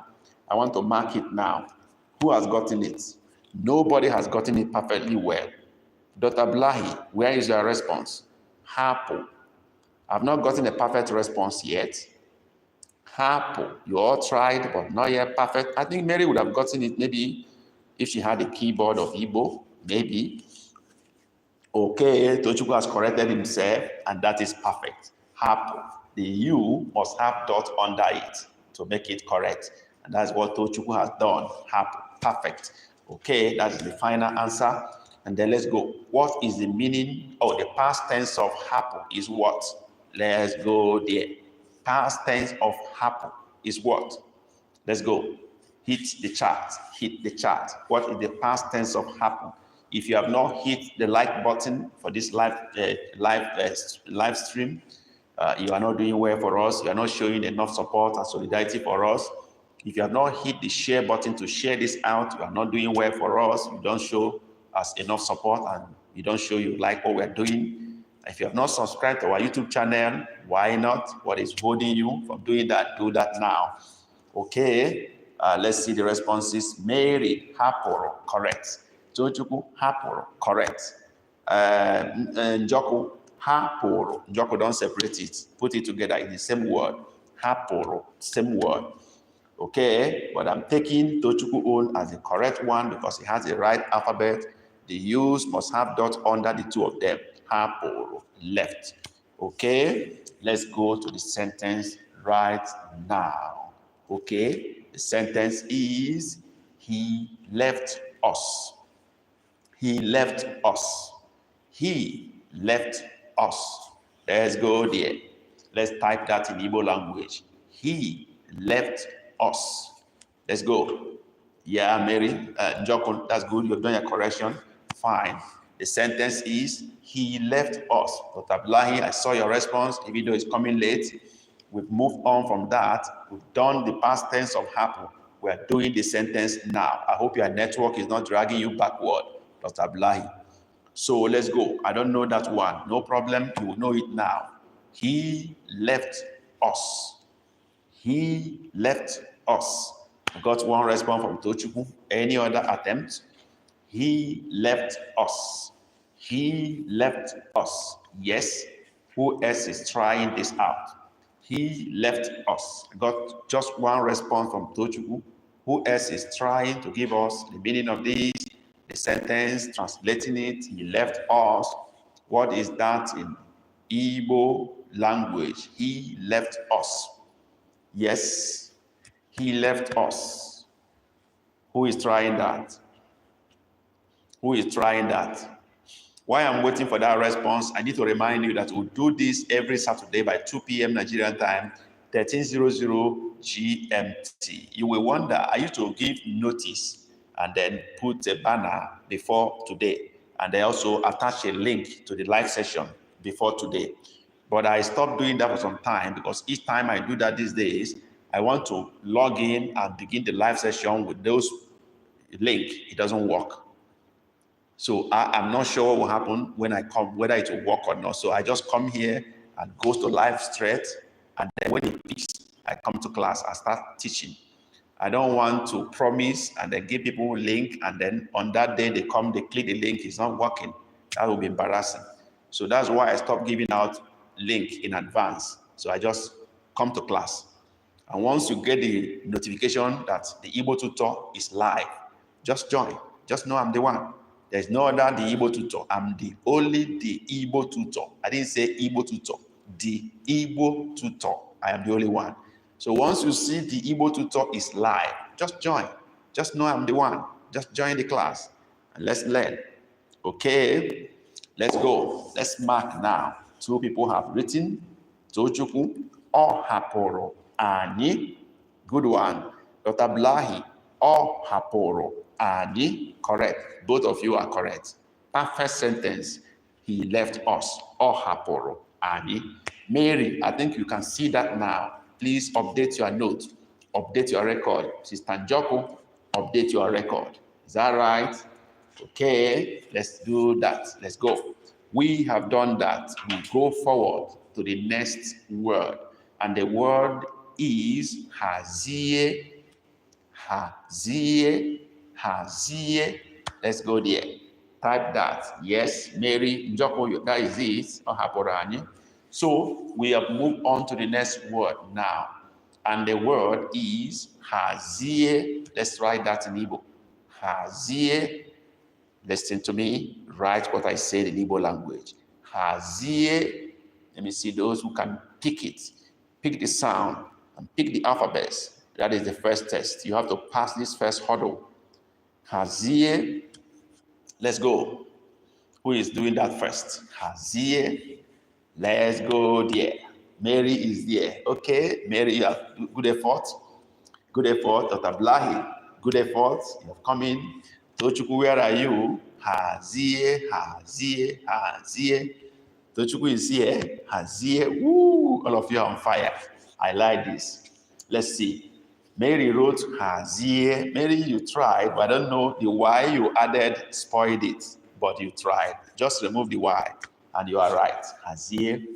I want to mark it now. Who has gotten it? Nobody has gotten it perfectly well. Dr. Blahi, where is your response? Happen. I've not gotten a perfect response yet. Hapo. You all tried, but not yet perfect. I think Mary would have gotten it maybe if she had a keyboard of Igbo, maybe. Okay, Tochukwu has corrected himself, and that is perfect. Hapo. The U must have dot under it to make it correct. And that's what Tochukwu has done. Hapo. Perfect. Okay, that is the final answer. And then let's go. What is the meaning? Oh, the past tense of hapo is what? Let's go there. Past tense of happen is what? Let's go. Hit the chart. Hit the chart. What is the past tense of happen? If you have not hit the like button for this live stream, you are not doing well for us. You are not showing enough support and solidarity for us. If you have not hit the share button to share this out, you are not doing well for us. You don't show us enough support, and you don't show you like what we're doing. If you have not subscribed to our YouTube channel, why not? What is holding you from doing that? Do that now. Okay, let's see the responses. Mary, haporo, correct. Tochukwu, haporo, correct. Njoko, haporo. Njoko, don't separate it. Put it together in the same word. Haporo, same word. Okay, but I'm taking Tochukwu own as the correct one because it has the right alphabet. The U's must have dot under the two of them. Haporo, left. Okay, let's go to the sentence right now. Okay, the sentence is He left us. He left us. He left us. Let's go there. Let's type that in Igbo language. He left us. Let's go. Yeah, Mary, Joko, that's good. You've done your correction. Fine. The sentence is, he left us. Dr. Blahi, I saw your response, even though it's coming late. We've moved on from that. We've done the past tense of happen. We're doing the sentence now. I hope your network is not dragging you backward, Dr. Blahi. So let's go. I don't know that one. No problem. You will know it now. He left us. He left us. I got one response from Tochukwu. Any other attempt? He left us. He left us. Yes. Who else is trying this out? He left us. I got just one response from Tochukwu. Who else is trying to give us the meaning of this? The sentence, translating it, he left us. What is that in Igbo language? He left us. Yes, he left us. Who is trying that? Who is trying that? While I'm waiting for that response, I need to remind you that we'll do this every Saturday by 2 p.m. Nigerian time, 1300 GMT. You will wonder, I used to give notice and then put a banner before today. And I also attach a link to the live session before today. But I stopped doing that for some time because each time I do that these days, I want to log in and begin the live session with those link. It doesn't work. So I'm not sure what will happen when I come, whether it will work or not. So I just come here and go to live straight. And then when it picks, I come to class and start teaching. I don't want to promise and then give people a link and then on that day they come, they click the link, it's not working. That will be embarrassing. So that's why I stopped giving out link in advance. So I just come to class. And once you get the notification that the Igbo tutor is live, just join. Just know I'm the one. There's no other the Igbo tutor. I'm the Igbo tutor. I didn't say Igbo tutor. The Igbo tutor. I am the only one. So once you see the Igbo tutor is live, just join. Just know I'm the one. Just join the class and let's learn. Okay, let's go. Let's mark now. Two people have written. Tochukwu or haporo ani. Good one. Dr. Blahi or haporo ani. Correct. Both of you are correct. Perfect sentence. He left us or haporo ani. Mary, I think you can see that now. Please update your note, update your record. Sister Njoko, update your record. Is that right? Okay, let's do that. Let's go. We have done that. We go forward to the next word. And the word is hazie. Hazie. Hazie. Let's go there. Type that. Yes, Mary, Njoko, that is it. Ohaporani. So we have moved on to the next word now. And the word is hazie. Let's write that in Igbo. Hazie. Listen to me. Write what I said in Igbo language. Hazie. Let me see those who can pick it. Pick the sound and pick the alphabets. That is the first test. You have to pass this first hurdle. Hazie. Let's go. Who is doing that first? Hazie. Let's go there. Mary is there. Okay, Mary, you have good effort. Good effort. Dr. Blahi, good effort. You have come in. Tochukwu, where are you? Hazie, hazie, hazie. Tochukwu is here. Hazie. Woo! All of you are on fire. I like this. Let's see. Mary wrote hazie. Mary, you tried, but I don't know the Y you added spoiled it, but you tried. Just remove the Y. And you are right. Hazie.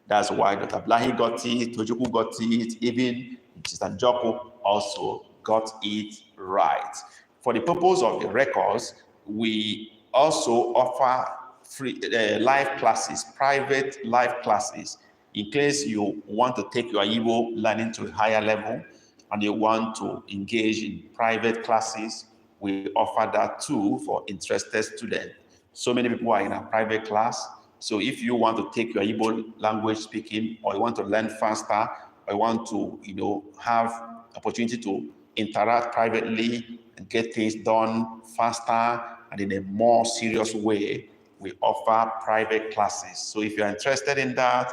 That's why Dr. Blahi got it, Tochukwu got it, even Sister Njoko also got it right. For the purpose of the records, we also offer free live classes, private live classes, in case you want to take your Igbo learning to a higher level and you want to engage in private classes. We offer that too for interested students. So many people are in a private class. So if you want to take your Igbo language speaking, or you want to learn faster, or you want to, have opportunity to interact privately and get things done faster and in a more serious way, we offer private classes. So if you're interested in that,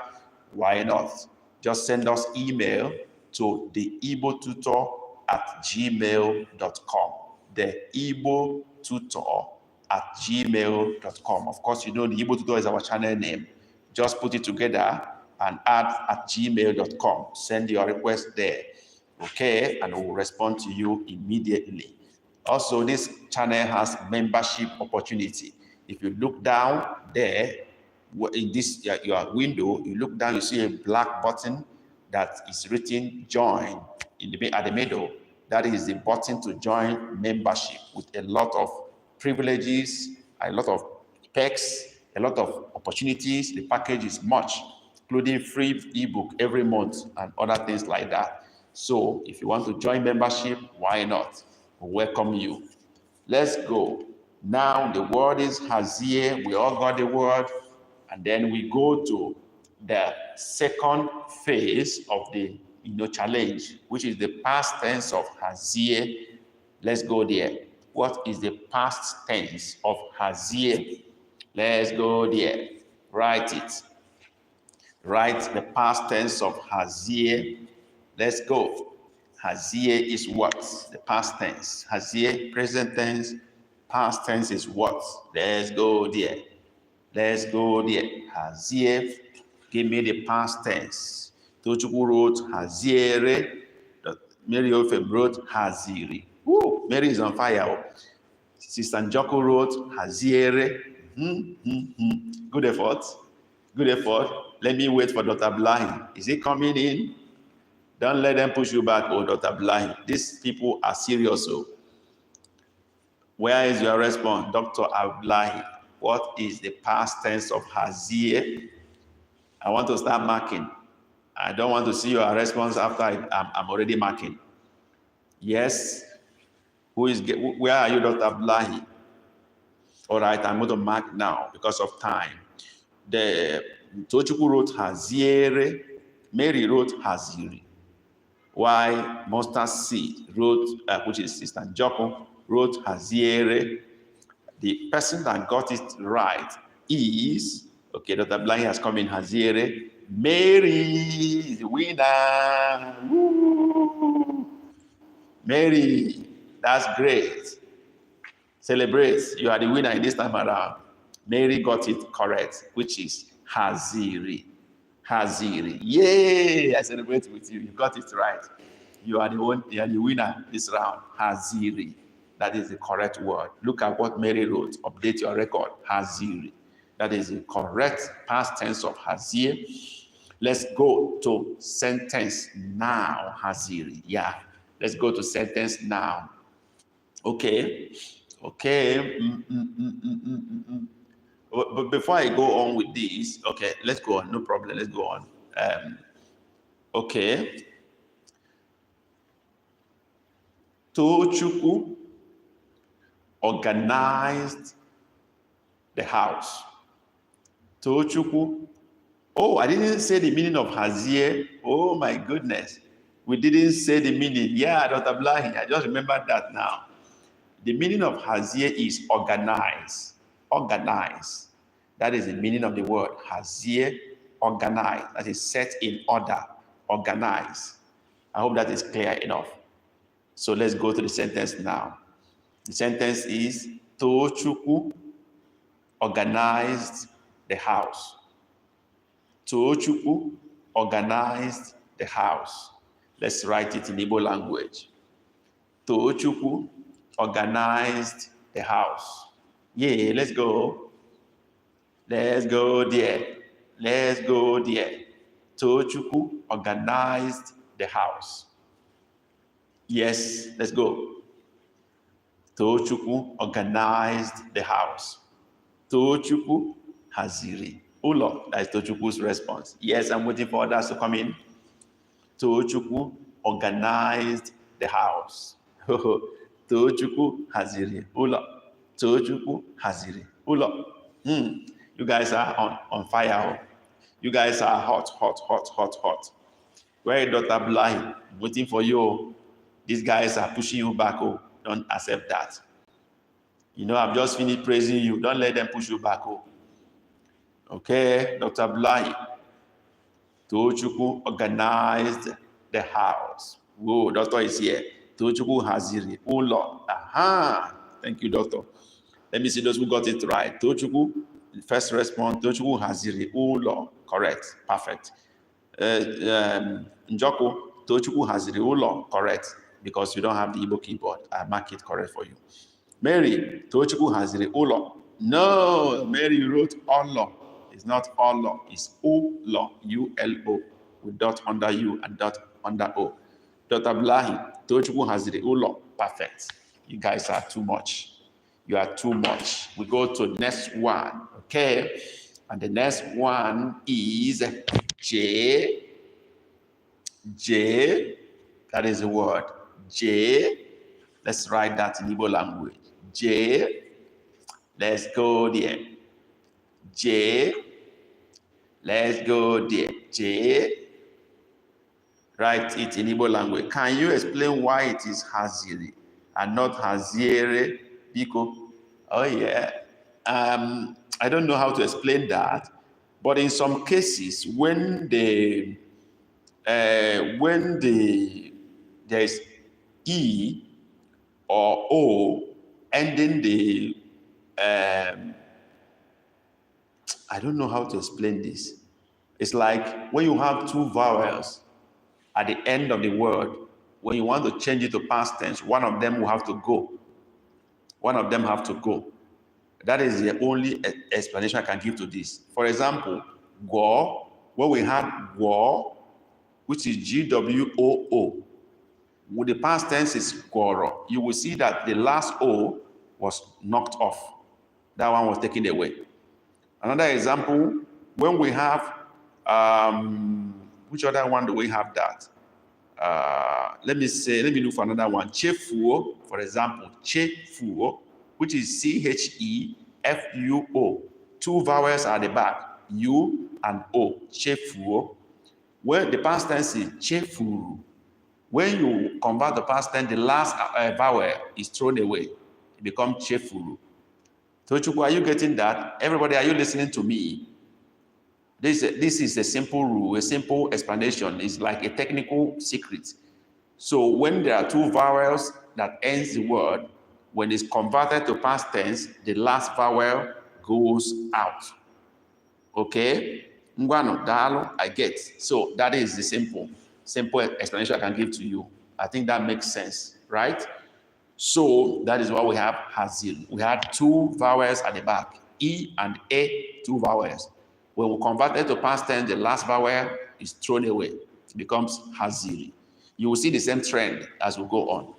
why not? Just send us email to the igbotutor@gmail.com. The igbotutor@gmail.com. Of course, you know the Igbo Tutor is our channel name. Just put it together and add @gmail.com. Send your request there. Okay, and we'll respond to you immediately. Also, this channel has membership opportunity. If you look down there, in this your window, you look down, you see a black button that is written join at the middle. That is the button to join membership with a lot of privileges, a lot of perks, a lot of opportunities. The package is much, including free ebook every month and other things like that. So if you want to join membership, why not? We welcome you. Let's go. Now the word is Hazir. We all got the word. And then we go to the second phase of the challenge, which is the past tense of Hazir. Let's go there. What is the past tense of Hazir? Let's go there. Write it. Write the past tense of Hazir. Let's go. Hazir is what? The past tense. Hazir, present tense. Past tense is what? Let's go there. Let's go there. Hazir. Give me the past tense. Tochukwu wrote Hazire. Mary Ofem wrote Haziri. Woo, Mary is on fire. Sister Njoko wrote Hazire. Good effort. Good effort. Let me wait for Dr. Blahi. Is he coming in? Don't let them push you back, Dr. Blahi. These people are serious. So, where is your response, Dr. Ablahi? What is the past tense of Hazir? I want to start marking. I don't want to see your response after I'm already marking. Yes. Where are you, Dr. Ablahi? All right, I'm going to mark now because of time. The Tochukwu wrote Hazire. Mary wrote Haziri. Why Mustard Seed wrote, which is Sister Njoko, wrote Hazire. The person that got it right is, okay, Dr. Blahi has come in, Hazire. Mary, the winner. Woo! Mary, that's great. Celebrate. You are the winner in this time around. Mary got it correct, which is Haziri. Haziri. Yay! I celebrate with you. You got it right. You are the winner this round. Haziri. That is the correct word. Look at what Mary wrote. Update your record. Haziri. That is the correct past tense of Hazir. Let's go to sentence now. Haziri. Yeah. Let's go to sentence now. Okay. Okay. But before I go on with this, okay, let's go on. No problem. Let's go on. Okay. Tochukwu organized the house. Tochukwu. Oh, I didn't say the meaning of Hazir. Oh my goodness. We didn't say the meaning. Yeah, Dr. Blahi, I just remembered that now. The meaning of Hazir is organize. Organize. That is the meaning of the word. Hazir, organize. That is set in order. Organize. I hope that is clear enough. So let's go to the sentence now. The sentence is Tochukwu organized the house. Tochukwu organized the house. Let's write it in Igbo language. Tochukwu organized the house. Yeah, let's go. Let's go there. Let's go there. Tochukwu organized the house. Yes, let's go. Tochukwu organized the house. Tochukwu Haziri. Ulo, that is Tochukwu's response. Yes, I'm waiting for others to come in. Tochukwu organized the house. Tochukwu Haziri. Ulo. Tochukwu Haziri. Ulo. You guys are on fire. You guys are hot. Where is Dr. Blahi? I'm waiting for you. These guys are pushing you back. Don't accept that. You know, I've just finished praising you. Don't let them push you back. Oh. Okay, Dr. Blahi. Tochukwu organized the house. Whoa, doctor is here. Tochukwu haziri ulo. Aha. Thank you, doctor. Let me see those who got it right. Tochukwu, first response, Tochukwu haziri ulo. Correct. Perfect. Njoko, Tochukwu haziri ulo. Correct. Because you don't have the Igbo keyboard. I mark it correct for you. Mary, Tochukwu haziri ulo. No, Mary wrote ulo. It's not Olo, it's Ulo, U-L-O, with dot under U and dot under O. Dr. Blahi, Tochukwu haziri ulo. Perfect. You guys are too much. You are too much. We go to the next one, okay? And the next one is J. J, that is the word. J, let's write that in Igbo language. J, let's go there. J, let's go there. J, write it in Igbo language. Can you explain why it is haziri and not haziere? Biko? Oh yeah. I don't know how to explain that, but in some cases, when there is E or O ending the I don't know how to explain this. It's like when you have two vowels at the end of the word, when you want to change it to past tense, one of them will have to go. One of them have to go. That is the only explanation I can give to this. For example, go, when we have go, which is G-W-O-O, with the past tense is goro, you will see that the last O was knocked off. That one was taken away. Another example, when we have, which other one do we have that? Let me look for another one. Chefuo, for example, chefuo, which is C-H-E-F-U-O. Two vowels at the back, U and O, chefuo. When the past tense is chefuru. When you convert the past tense, the last vowel is thrown away. It becomes chefuru. Tochukwu, are you getting that? Everybody, are you listening to me? This is a simple rule, a simple explanation. It's like a technical secret. So when there are two vowels that ends the word, when it's converted to past tense, the last vowel goes out. Okay? Ngwano, dalo, I get. So that is the simple explanation I can give to you. I think that makes sense, right? So that is why we have hazil. We had two vowels at the back, E and A, two vowels. When we convert it to past tense, the last vowel is thrown away. It becomes hazil. You will see the same trend as we go on,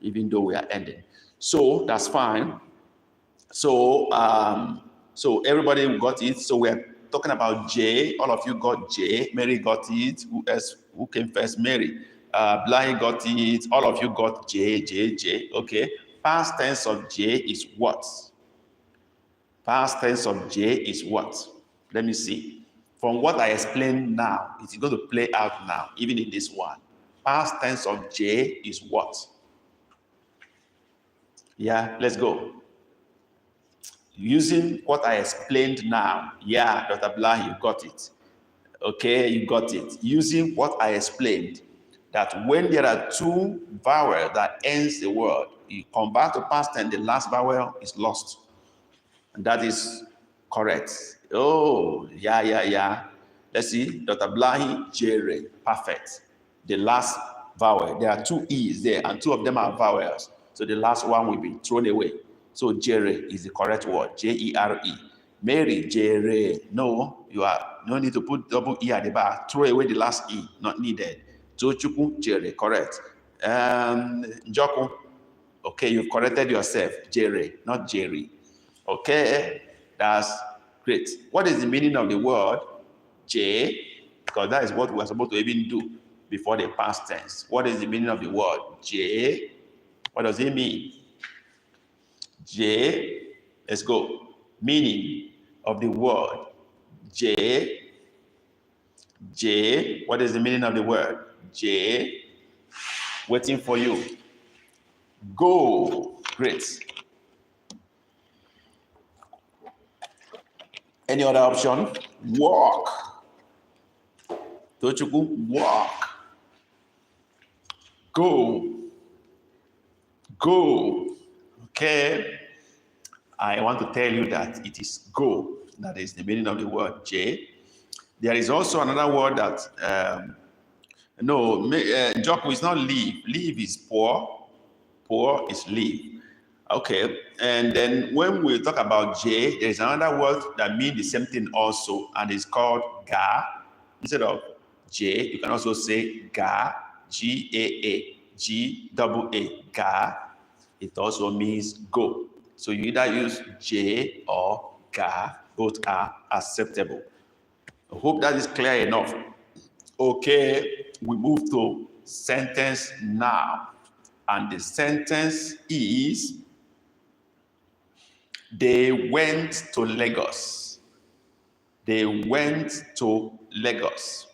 even though we are ending. So that's fine. So so everybody got it. So we're talking about J. All of you got J. Mary got it. Who else? Who came first? Mary. Blind got it. All of you got J, J, J. Okay. Past tense of J is what? Past tense of J is what? Let me see. From what I explained now, it's going to play out now, even in this one. Past tense of J is what? Yeah, let's go. Using what I explained now. Yeah, Dr. Blahi, you got it. Okay, you got it. Using what I explained, that when there are two vowels that ends the word, you convert to past tense, the last vowel is lost. And that is correct. Oh, yeah. Let's see, Dr. Blahi, Jere, perfect. The last vowel, there are two E's there, and two of them are vowels. So the last one will be thrown away. So Jere is the correct word, J-E-R-E. Mary, Jere, no, no need to put double E at the back. Throw away the last E, not needed. Tochukwu, Jere, correct. Njoku, okay, you've corrected yourself, Jere, not Jerry. Okay, that's great. What is the meaning of the word J? Because that is what we are supposed to even do before the past tense. What is the meaning of the word J? What does it mean? J, let's go. Meaning of the word J. What is the meaning of the word J? Waiting for you. Go. Great. Any other option? Walk. Tochukwu, walk. Go. Go. Okay. I want to tell you that it is go. That is the meaning of the word J. There is also another word that, Joku is not leave. Leave is poor. Poor is leave. Okay. And then when we talk about J, there is another word that means the same thing also, and it's called ga. Instead of J, you can also say ga, G-A-A, G-double-A, ga. It also means go. So you either use J or ga, both are acceptable. I hope that is clear enough. Okay, we move to sentence now. And the sentence is, they went to Lagos. They went to Lagos.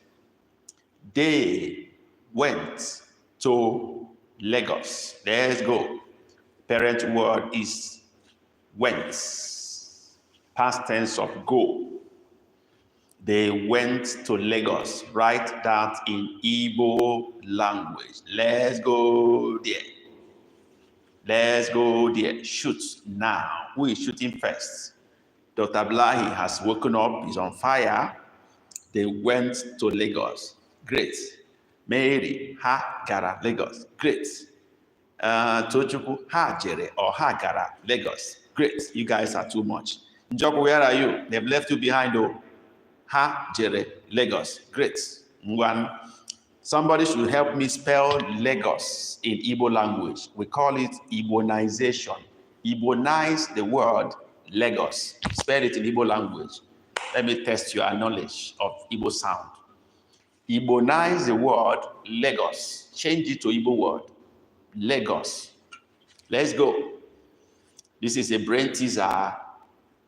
They went to Lagos. Let's go. Parent word is went. Past tense of go. They went to Lagos. Write that in Igbo language. Let's go there. Let's go there. Shoot now. Who is shooting first? Dr. Blahi has woken up. He's on fire. They went to Lagos. Great. Mary, ha gara Lagos. Great. Tochukwu, ha jere or ha gara Lagos. Great. You guys are too much. Njoku, where are you? They've left you behind though. Ha jere Lagos. Great. One. Somebody should help me spell Lagos in Igbo language. We call it Igbonization. Igbonize the word Lagos. Spell it in Igbo language. Let me test your knowledge of Igbo sound. Igbonize the word Lagos. Change it to Igbo word. Lagos. Let's go. This is a brain teaser.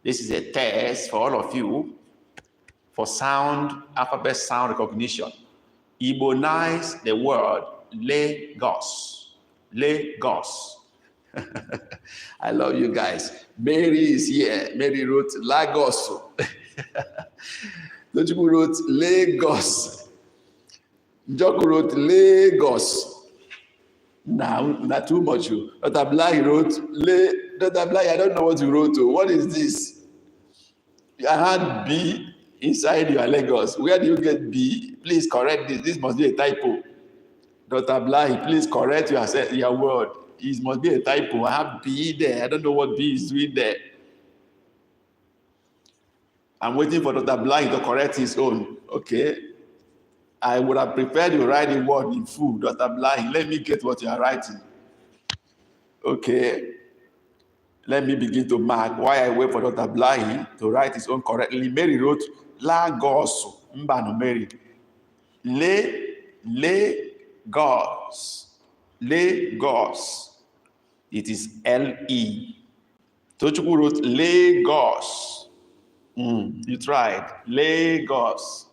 This is a test for all of you for sound, alphabet sound recognition. Igbonize the word Lagos. Lagos. I love you guys. Mary is here. Mary wrote Lagos. Tochukwu wrote Lagos. Njoku wrote Lagos. Now, not too much. Dr. Blahi wrote Dr. Blahi, I don't know what you wrote. What is this? I had B inside your Lagos. Where do you get B? Please correct this. This must be a typo. Dr. Blahi, please correct your word. It must be a typo. I have B there. I don't know what B is doing there. I'm waiting for Dr. Blahi to correct his own. Okay. I would have prepared to write the word in full. Dr. Blahi, let me get what you are writing. Okay. Let me begin to mark while I wait for Dr. Blahi to write his own correctly. Mary wrote Lagos. Mbano Mary. Lagos. Lagos. It is L-E. Tochukwu wrote Lagos. You tried. Lagos.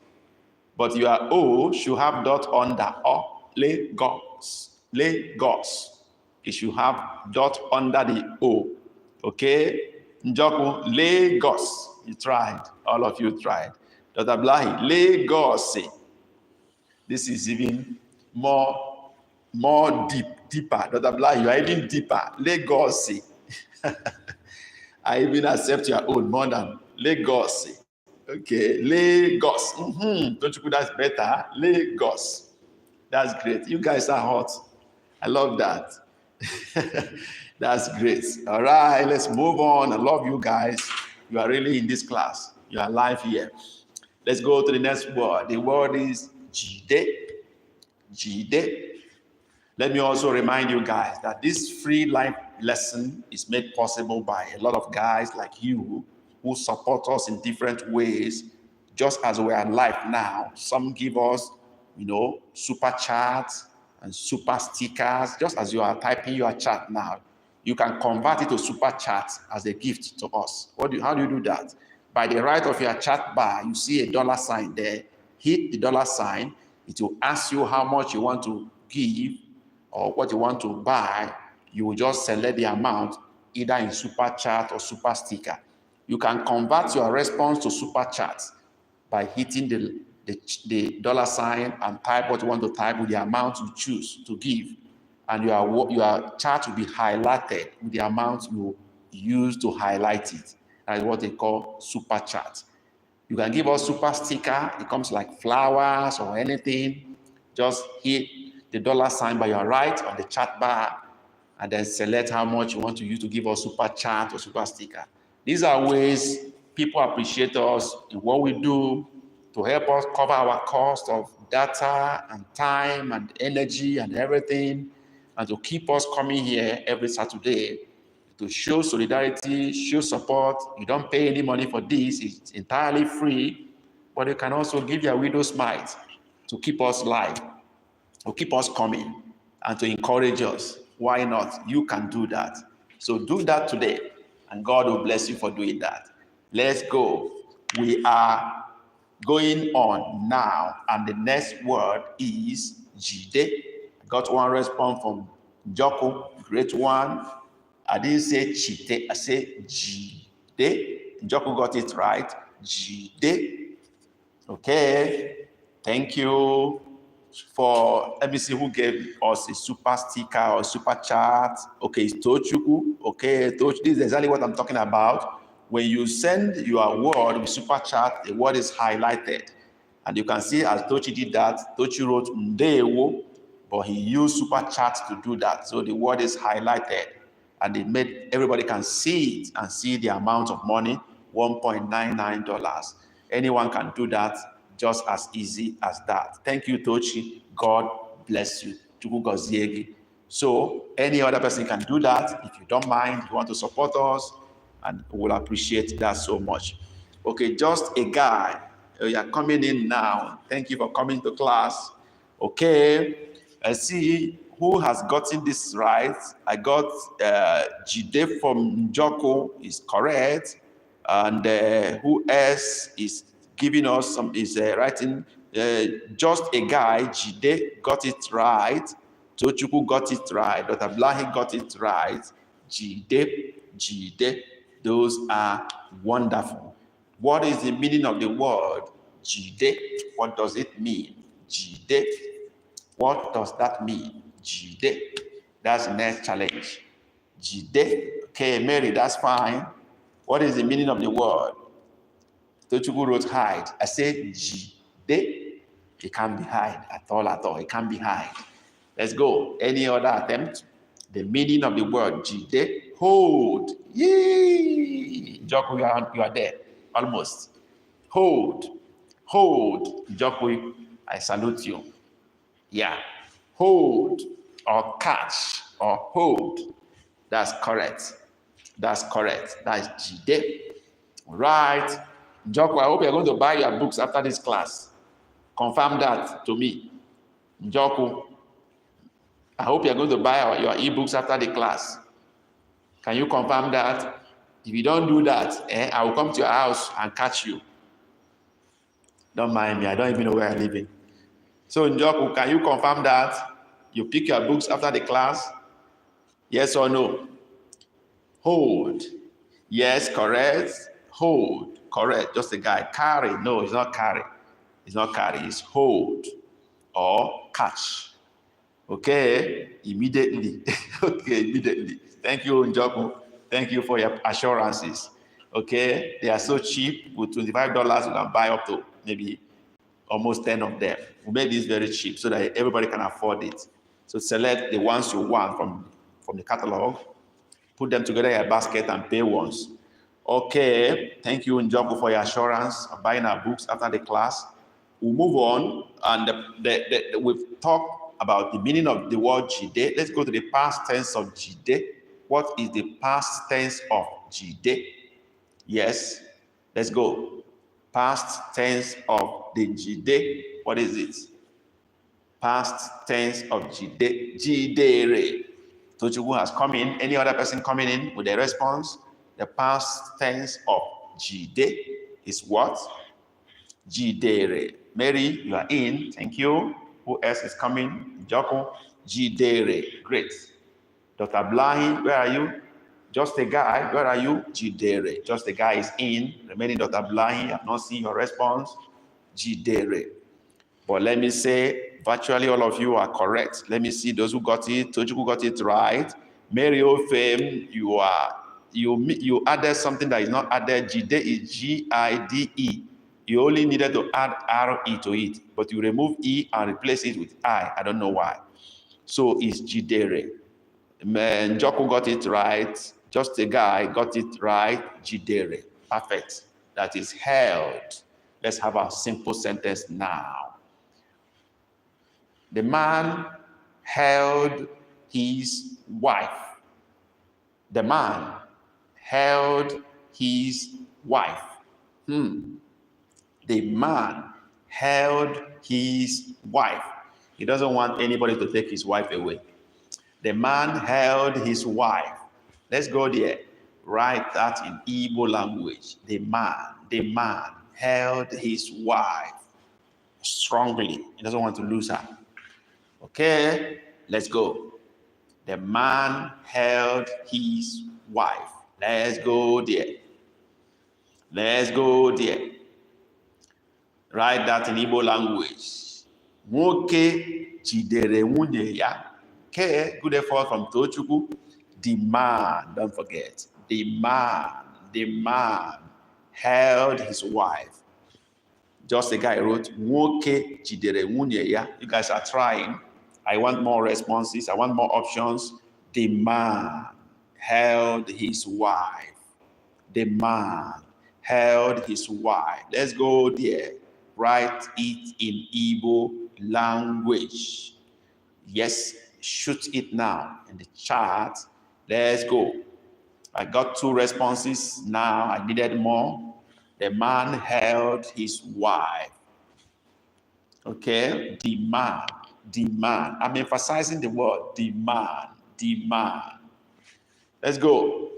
But your O should have dot under O. Lagos. Lagos. It should have dot under the O. Okay? Njoku, Lagos. You tried. All of you tried. Dr. Blahi, Lagos. This is even more deeper. Dr. Blahi, you are even deeper. Lagos. I even accept your own more than Lagos. Okay, Lagos. Don't you put that better? Lagos. That's great. You guys are hot. I love that. That's great. All right, let's move on. I love you guys. You are really in this class. You are live here. Let's go to the next word. The word is Jide. Jide. Let me also remind you guys that this free life lesson is made possible by a lot of guys like you who support us in different ways, just as we are live now. Some give us, super chats and super stickers, just as you are typing your chat now. You can convert it to super chat as a gift to us. How do you do that? By the right of your chat bar, you see a $sign there. Hit the $sign. It will ask you how much you want to give or what you want to buy. you will just select the amount either in super chat or super sticker. You can convert your response to super chat by hitting the dollar sign and type what you want to type with the amount you choose to give. And your chat will be highlighted with the amount you use to highlight it. That is what they call super chat. You can give us super sticker. It comes like flowers or anything. Just hit the dollar sign by your right on the chat bar and then select how much you want to use to give us super chat or super sticker. These are ways people appreciate us in what we do to help us cover our cost of data and time and energy and everything, and to keep us coming here every Saturday to show solidarity, show support. You don't pay any money for this. It's entirely free, but you can also give your widow's mite to keep us live, to keep us coming, and to encourage us. Why not? You can do that. So do that today, and God will bless you for doing that. Let's go. We are going on now, and the next word is Jide. I got one response from Joko, great one. I didn't say Chite, I said Jide. Joko got it right. Jide. Okay. Thank you for, let me see who gave us a super sticker or super chat. Okay, it's Tochuku. Okay, this is exactly what I'm talking about. When you send your word with super chat, the word is highlighted. And you can see as Tochi did that, Tochi wrote Ndewo, but he used super chat to do that. So the word is highlighted. And it made everybody can see it and see the amount of money, $1.99. Anyone can do that just as easy as that. Thank you, Tochi. God bless you. So any other person can do that. If you don't mind, you want to support us, and we'll appreciate that so much. Okay, just a guy. You are coming in now. Thank you for coming to class. Okay, let's see who has gotten this right. I got Jide from Njoko is correct. And who else is giving us some, is writing, just a guy, Jide got it right. Tochukwu got it right. Dr. Blahi got it right. Jide. Those are wonderful. What is the meaning of the word Jide? What does it mean? Jide. What does that mean? Jide. That's the next challenge. Jide. Okay, Mary, that's fine. What is the meaning of the word? Tochukwu wrote hide. I said Jide. It can't be hide at all. It can't be hide. Let's go. Any other attempt? The meaning of the word Jide. Hold. Yee. Joko, you are there. Almost. Hold. Joko, I salute you. Yeah. Hold or catch or hold. That's correct. That's Jide. Right. Joko, I hope you're going to buy your books after this class. Confirm that to me. Joko, I hope you're going to buy your e-books after the class. Can you confirm that? If you don't do that, I will come to your house and catch you. Don't mind me. I don't even know where I'm living. So, Njoku, can you confirm that? You pick your books after the class? Yes or no? Hold. Yes, correct. Hold. Correct. Just a guy. Carry. No, it's not carry. It's hold or catch. Okay, immediately. Okay, immediately. Thank you, Njoku. Thank you for your assurances. Okay, they are so cheap. With $25, you can buy up to maybe almost 10 of them. We made this very cheap so that everybody can afford it. So select the ones you want from the catalog, put them together in a basket and pay once. Okay, thank you, Njoku, for your assurance of buying our books after the class. We'll move on, and we've talked about the meaning of the word Jide. Let's go to the past tense of Jide. What is the past tense of Jide? Yes, let's go. Past tense of the Jide. What is it? Past tense of Jide. Jidere. Tochukwu has come in. Any other person coming in with a response? The past tense of Jide is what? Jidere. Mary, you are in. Thank you. Who else is coming? Joko. Jidere. Great. Dr. Blahi, where are you? Just a guy, where are you? Jidere. Just a guy is in. Remaining Dr. Blahi, I've not seen your response. Jidere. But let me say, virtually all of you are correct. Let me see those who got it. Tojuku got it right. Mary Ofem, you added something that is not added. Jide is G-I-D-E. You only needed to add R-E to it, but you remove E and replace it with I. I don't know why. So it's Jidere. Njoku got it right. Just a guy got it right. Jidere. Perfect. That is held. Let's have a simple sentence now. The man held his wife. The man held his wife. The man held his wife. He doesn't want anybody to take his wife away. The man held his wife. Let's go there. Write that in Igbo language. The man held his wife strongly. He doesn't want to lose her. Okay, let's go. The man held his wife. Let's go there. Let's go there. Write that in Igbo language. Nwoke jidere nwunye ya. Okay, good effort from Tochukwu. The man, don't forget. The man held his wife. Just a guy wrote, Nwoke jidere nwunye ya. You guys are trying. I want more responses. I want more options. The man held his wife. The man held his wife. Let's go there. Write it in Igbo language. Yes, shoot it now in the chat. Let's go. I got 2 responses now. I needed more. The man held his wife. Okay, the man. I'm emphasizing the word the man. Let's go.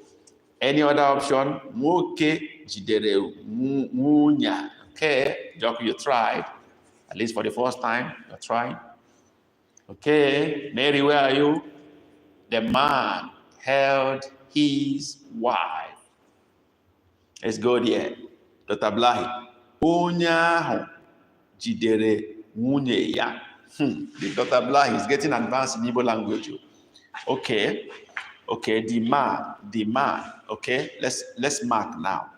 Any other option? Nwoke jidere nwunye. Okay, Joku, you tried. At least for the first time, you're trying. Okay, Mary, where are you? The man held his wife. Let's go there. Dr. Blahi. Onye ahụ jidere nwunye ya. Dr. Blahi is getting advanced in Igbo language. Okay, the man. Okay, let's mark now.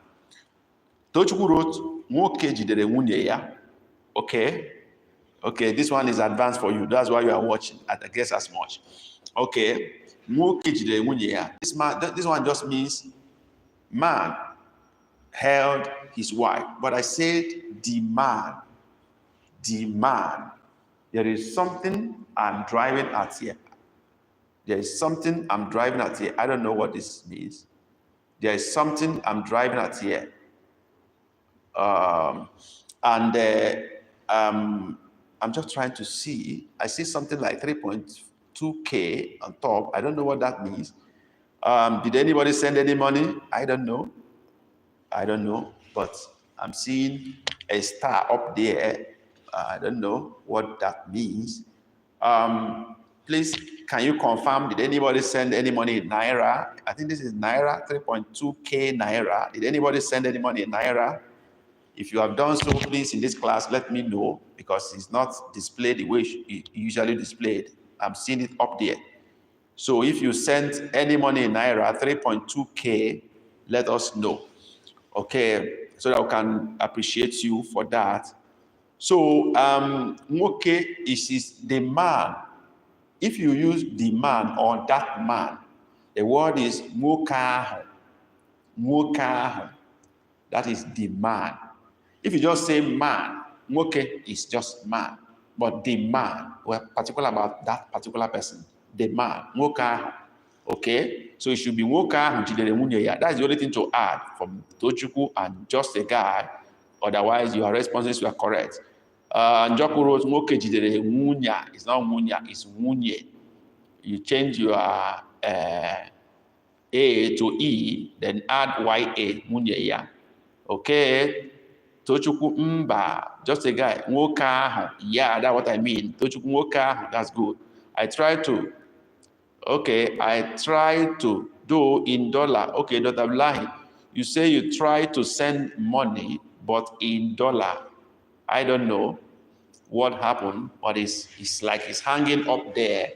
Tochukwu wrote, Nwoke jidere nwunye ya. Okay, this one is advanced for you. That's why you are watching. I guess as much. Okay, Nwoke jidere nwunye ya. This one just means man held his wife. But I said the man. There is something I'm driving at here. I don't know what this means. There is something I'm driving at here. I'm just trying to see. I see something like 3.2K on top. I don't know what that means. Did anybody send any money? I don't know. But I'm seeing a star up there. I don't know what that means. Please, can you confirm, did anybody send any money in Naira? I think this is Naira, 3.2K Naira. Did anybody send any money in Naira? If you have done so, please, in this class, let me know, because it's not displayed the way it usually displayed. I'm seeing it up there. So if you sent any money in Naira, 3.2K, let us know. Okay, so that we can appreciate you for that. So, Nwoke is the man. If you use the man or that man, the word is nwoke ahụ. That is the man. If you just say man, nwoke is just man. But the man, we're particular about that particular person. The man, nwoke ahụ. Okay? So it should be nwoke ahụ jidere nwunye ya. That's the only thing to add from Tochukwu and just a guy. Otherwise, your responses were correct. Njoku wrote, nwoke jidere nwunye. It's not nwunye, it's nwunye. You change your A to E, then add YA, nwunye ya. Okay? Tochukwu mba, just a guy. Nwoke ahụ, yeah, that's what I mean. Tochukwu nwoke ahụ, that's good. I try to Okay, I try to do in dollar. Okay, Dr. Blahi, you say you try to send money, but in dollar. I don't know what happened, but it's like it's hanging up there.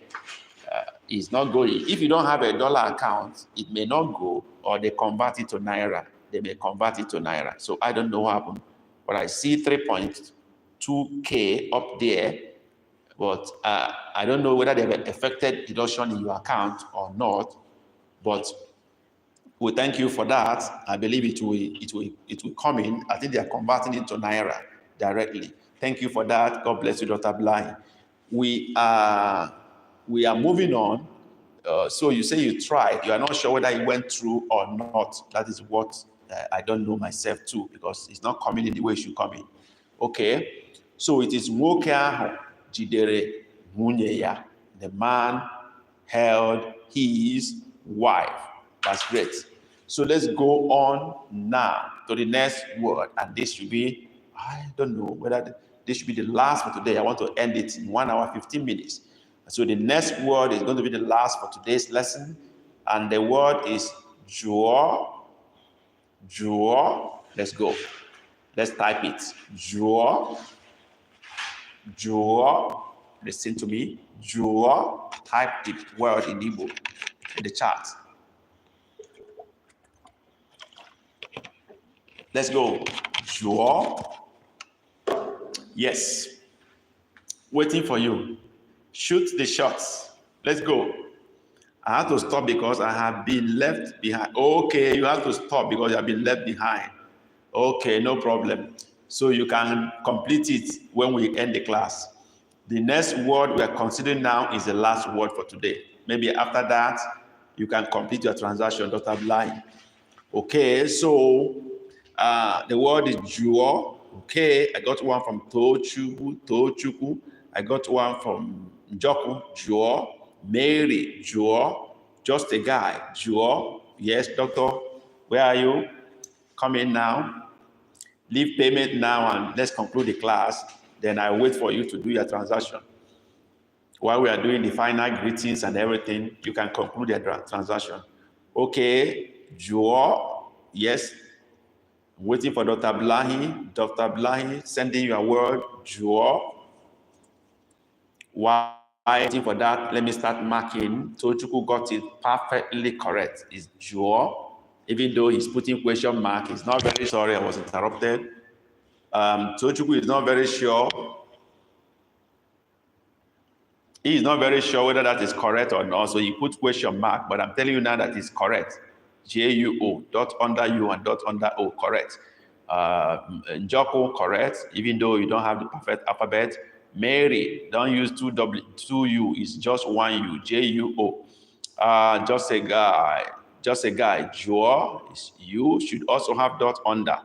It's not going. If you don't have a dollar account, it may not go, or they convert it to naira. They may convert it to naira. So I don't know what happened, but I see 3.2K up there. But I don't know whether they have affected deduction in your account or not. But we thank you for that. I believe it will come in. I think they are converting it to naira directly. Thank you for that. God bless you, Dr. Blahi. We are moving on. So you say you tried. You are not sure whether it went through or not. That is what I don't know myself too, because it's not coming in the way it should come in. Okay. So it is nwoke ahụ jidere nwunye ya. The man held his wife. That's great. So let's go on now to the next word. And this should be, I don't know whether this should be the last for today. I want to end it in 1 hour, 15 minutes. So the next word is going to be the last for today's lesson. And the word is jùọ. Jùọ. Let's go. Let's type it. Jùọ. Jùọ. Listen to me. Jùọ. Type the word in Igbo in the chat. Let's go. Jùọ. Yes. Waiting for you. Shoot the shots. Let's go. I have to stop because I have been left behind. Okay, you have to stop because you have been left behind. Okay, no problem. So you can complete it when we end the class. The next word we are considering now is the last word for today. Maybe after that, you can complete your transaction, Dr. Blind. Okay, so the word is jùọ. Okay, I got one from Tochukwu. I got one from Njoku, jùọ. Mary, jùọ. Just a guy, jùọ. Yes, doctor, where are you? Come in now. Leave payment now and let's conclude the class. Then I wait for you to do your transaction. While we are doing the final greetings and everything, you can conclude your transaction. Okay, jùọ. Yes. I'm waiting for Dr. Blahi. Dr. Blahi, sending you a word, jùọ. While waiting for that, let me start marking. Tochukwu got it perfectly correct. It's jùọ. Even though he's putting question mark, he's not very sorry I was interrupted. Tochukwu is not very sure. He is not very sure whether that is correct or not, so he put question mark, but I'm telling you now that it's correct. J-U-O, dot under U and dot under O, correct. Njoku, correct, even though you don't have the perfect alphabet. Mary, don't use two U, it's just one U, J-U-O. Just a guy, jùọ is U, should also have dot under.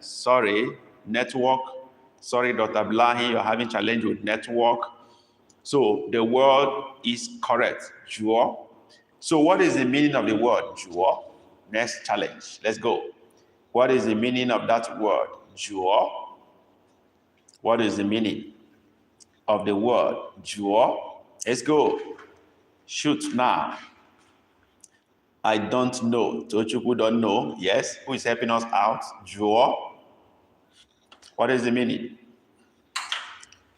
Sorry, network. Sorry, Dr. Blahi, you're having challenge with network. So the word is correct, jùọ. So what is the meaning of the word, jùọ? Next challenge, let's go. What is the meaning of that word, jùọ? What is the meaning of the word, jùọ? Let's go. Shoot now. I don't know. Tochukwu don't know. Yes. Who is helping us out? Jùọ. What is the meaning?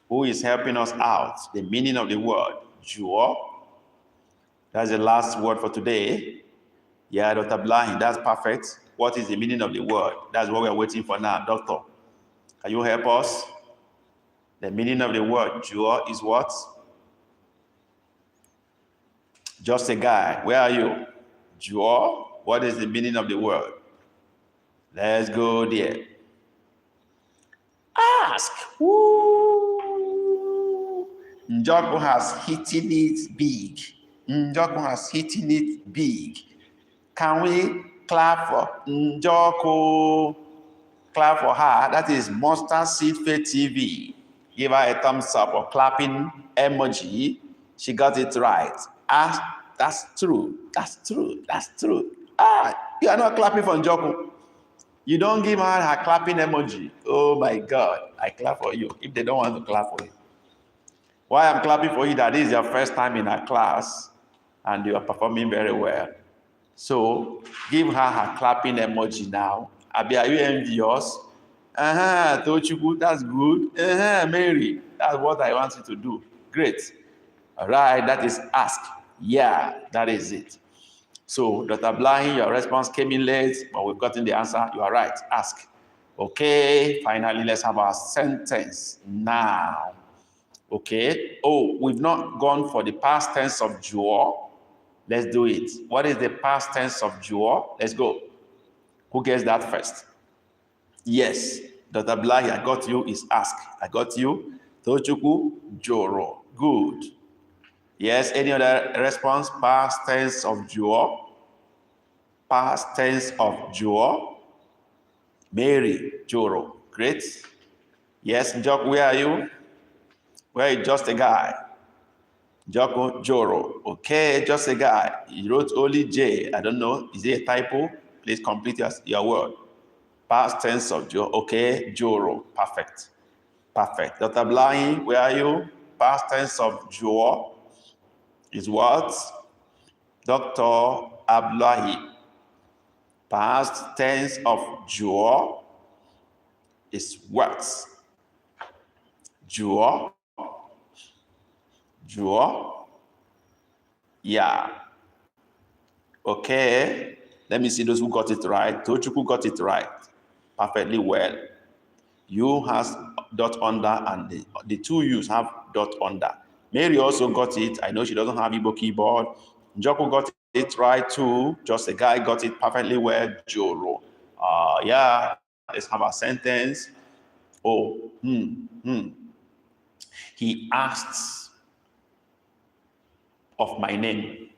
Who is helping us out? The meaning of the word, jùọ. That's the last word for today. Yeah, Dr. Blahi, that's perfect. What is the meaning of the word? That's what we're waiting for now. Doctor, can you help us? The meaning of the word, jùọ, is what? Just a guy. Where are you? Jùọ. What is the meaning of the word? Let's go there. Ask. Woo. Njoku has hitten it big. Njoku has hitten it big. Can we clap for Njoku? Clap for her. That is Mustard Seed Faith TV. Give her a thumbs up or clapping emoji. She got it right. That's true. That's true. That's true. You are not clapping for Njoku. You don't give her clapping emoji. Oh my God. I clap for you if they don't want to clap for you. Why I'm clapping for you that this is your first time in our class and you are performing very well. So give her clapping emoji now. Abi, are you envious? Tochukwu, that's good. Mary, that's what I want you to do. Great. All right, that is ask. Yeah, that is it. So, Dr. Blahin, your response came in late, but we've gotten the answer. You are right. Ask. Okay, finally, let's have our sentence now. Okay. Oh, we've not gone for the past tense of Joel. Let's do it. What is the past tense of Joel? Let's go. Who gets that first? Yes, Dr. Blahi, I got you, is ask. I got you. Tochukwu, Joro. Good. Yes, any other response? Past tense of Joel. Past tense of Joel. Mary, Joro. Great. Yes, Jock, where are you? Where is just a guy? Joko, Joro. Okay, just a guy. He wrote only J. I don't know. Is it a typo? Please complete your word. Past tense of Joe. Okay, Joro. Perfect. Perfect. Dr. Blahi, where are you? Past tense of Joe is what? Dr. Ablahi. Past tense of Joe is what? Joe. Joe. Yeah. Okay. Let me see those who got it right. Tochukwu got it right. Perfectly well. You has dot under and the two U's have dot under. Mary also got it. I know she doesn't have Igbo keyboard. Njoko got it right too. Just a guy got it perfectly well. Joro. Yeah, let's have a sentence. Oh, He asked of my name.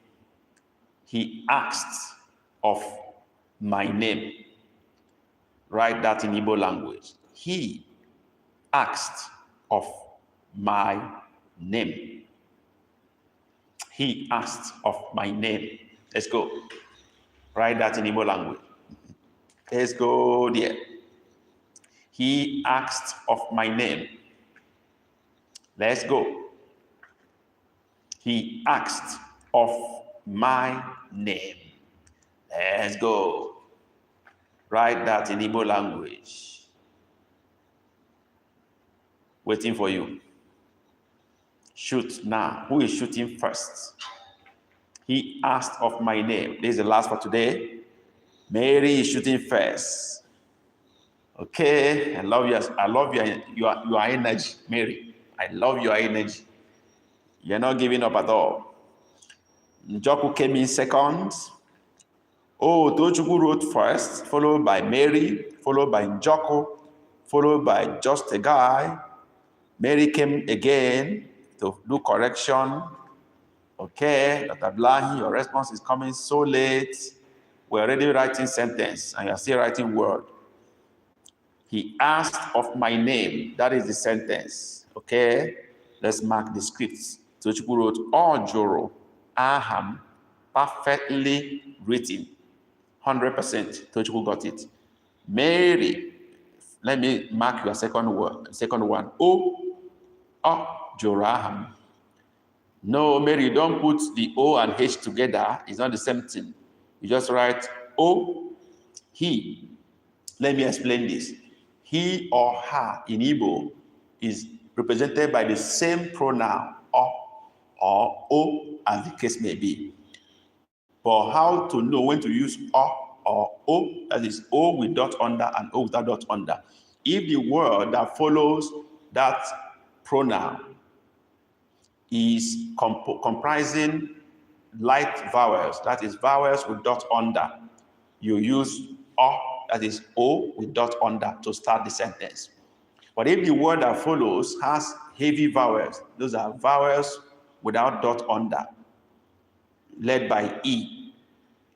He asked of my name. Write that in Igbo language. He asked of my name. He asked of my name. Let's go. Write that in Igbo language. Let's go there. He asked of my name. Let's go. He asked of my name. Let's go. Write that in Igbo language. Waiting for you. Shoot now. Who is shooting first? He asked of my name. This is the last for today. Mary is shooting first. Okay, I love you. I love your energy, Mary. I love your energy. You're not giving up at all. Njoku came in second. Oh, Tochukwu wrote first, followed by Mary, followed by Njoku, followed by just a guy. Mary came again to do correction. Okay, Dr. Blahi, your response is coming so late. We're already writing sentence and you're still writing word. He asked of my name. That is the sentence. Okay, let's mark the scripts. Tochukwu wrote, Joro, Aham, perfectly written. 100%. Tochukwu got it. Mary, let me mark your second one. Joraham. No, Mary, you don't put the O and H together. It's not the same thing. You just write O, he. Let me explain this. He or her in Igbo is represented by the same pronoun or O, as the case may be. But how to know when to use or O, that is O with dot under and O without dot under. If the word that follows that pronoun is comprising light vowels, that is vowels with dot under, you use that is O with dot under to start the sentence. But if the word that follows has heavy vowels, those are vowels without dot under, led by E,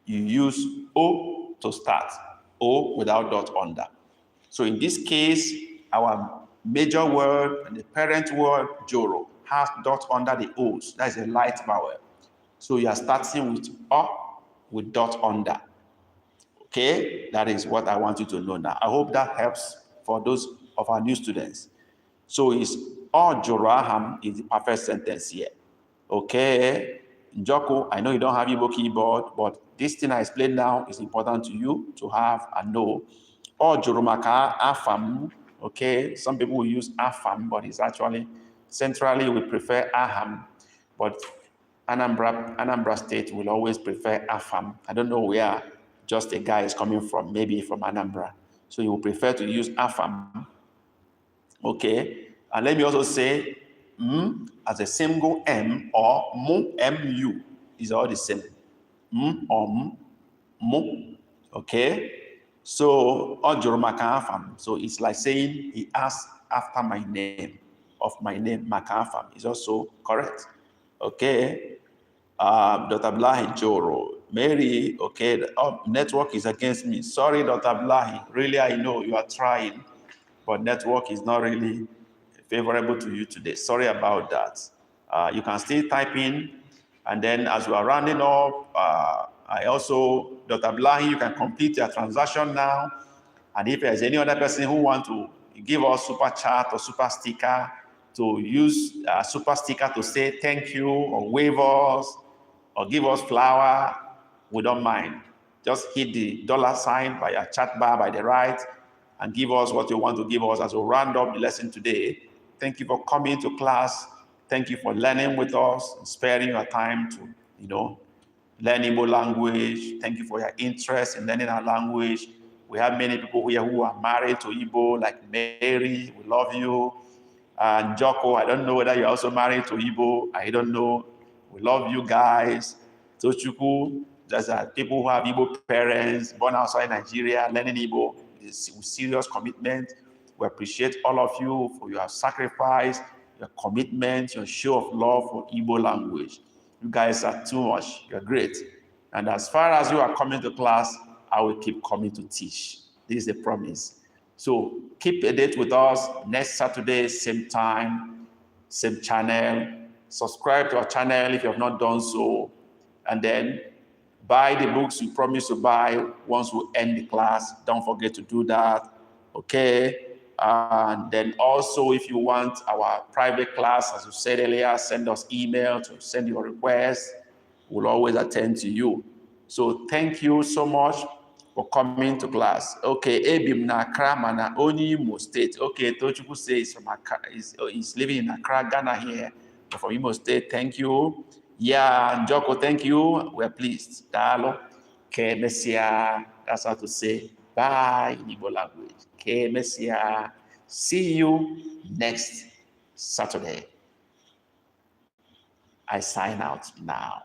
you use O to start, O without dot under. So in this case, our major word and the parent word, Joro, has dot under the O's. That is a light vowel. So you are starting with O with dot under. Okay, that is what I want you to know now. I hope that helps for those of our new students. So it's Ojuraham is the perfect sentence here. Okay. Njoko, I know you don't have Igbo keyboard, but this thing I explained now is important to you to have and know. Ojurumaka afam. Okay. Some people will use afam, but it's actually centrally we prefer aham. But Anambra State will always prefer afam. I don't know where just a guy is coming from, maybe from Anambra. So you will prefer to use afam. Okay. And let me also say as a single M or mu, M-U is all the same. Or mu. Okay. So, Ojoro so it's like saying he asked after my name, of my name, Makafam is also correct. Okay. Dr. Blahi Joro, Mary, okay, the network is against me. Sorry, Dr. Blahi, really I know you are trying, but network is not really favorable to you today. Sorry about that. You can still type in, and then as we are rounding up, I also, Dr. Blahi, you can complete your transaction now. And if there's any other person who wants to give us super chat or super sticker, to use super sticker to say thank you or wave us or give us flower, we don't mind. Just hit the $ by your chat bar by the right and give us what you want to give us as we round up the lesson today. Thank you for coming to class. Thank you for learning with us and sparing your time to, learn Igbo language. Thank you for your interest in learning our language. We have many people here who are married to Igbo, like Mary. We love you. And Joko, I don't know whether you're also married to Igbo. I don't know. We love you guys. Tochukwu, there's people who have Igbo parents, born outside Nigeria, learning Igbo with serious commitment. We appreciate all of you for your sacrifice, your commitment, your show of love for Igbo language. You guys are too much. You're great. And as far as you are coming to class, I will keep coming to teach. This is a promise. So keep a date with us next Saturday, same time, same channel. Subscribe to our channel if you have not done so. And then buy the books you promised to buy once we end the class. Don't forget to do that. Okay? And then also, if you want our private class, as you said earlier, send us email to send your request. We'll always attend to you. So thank you so much for coming to class. Okay, Ebim na Accra, mana only Imo State. Okay, Tochukwu says from Accra, is living in Accra, Ghana here. But from Imo State, thank you. Yeah, Njoko, thank you. We're pleased. Dalo, Ke Mesia. That's how to say bye in Igbo language. Ke Mesia. See you next Saturday. I sign out now.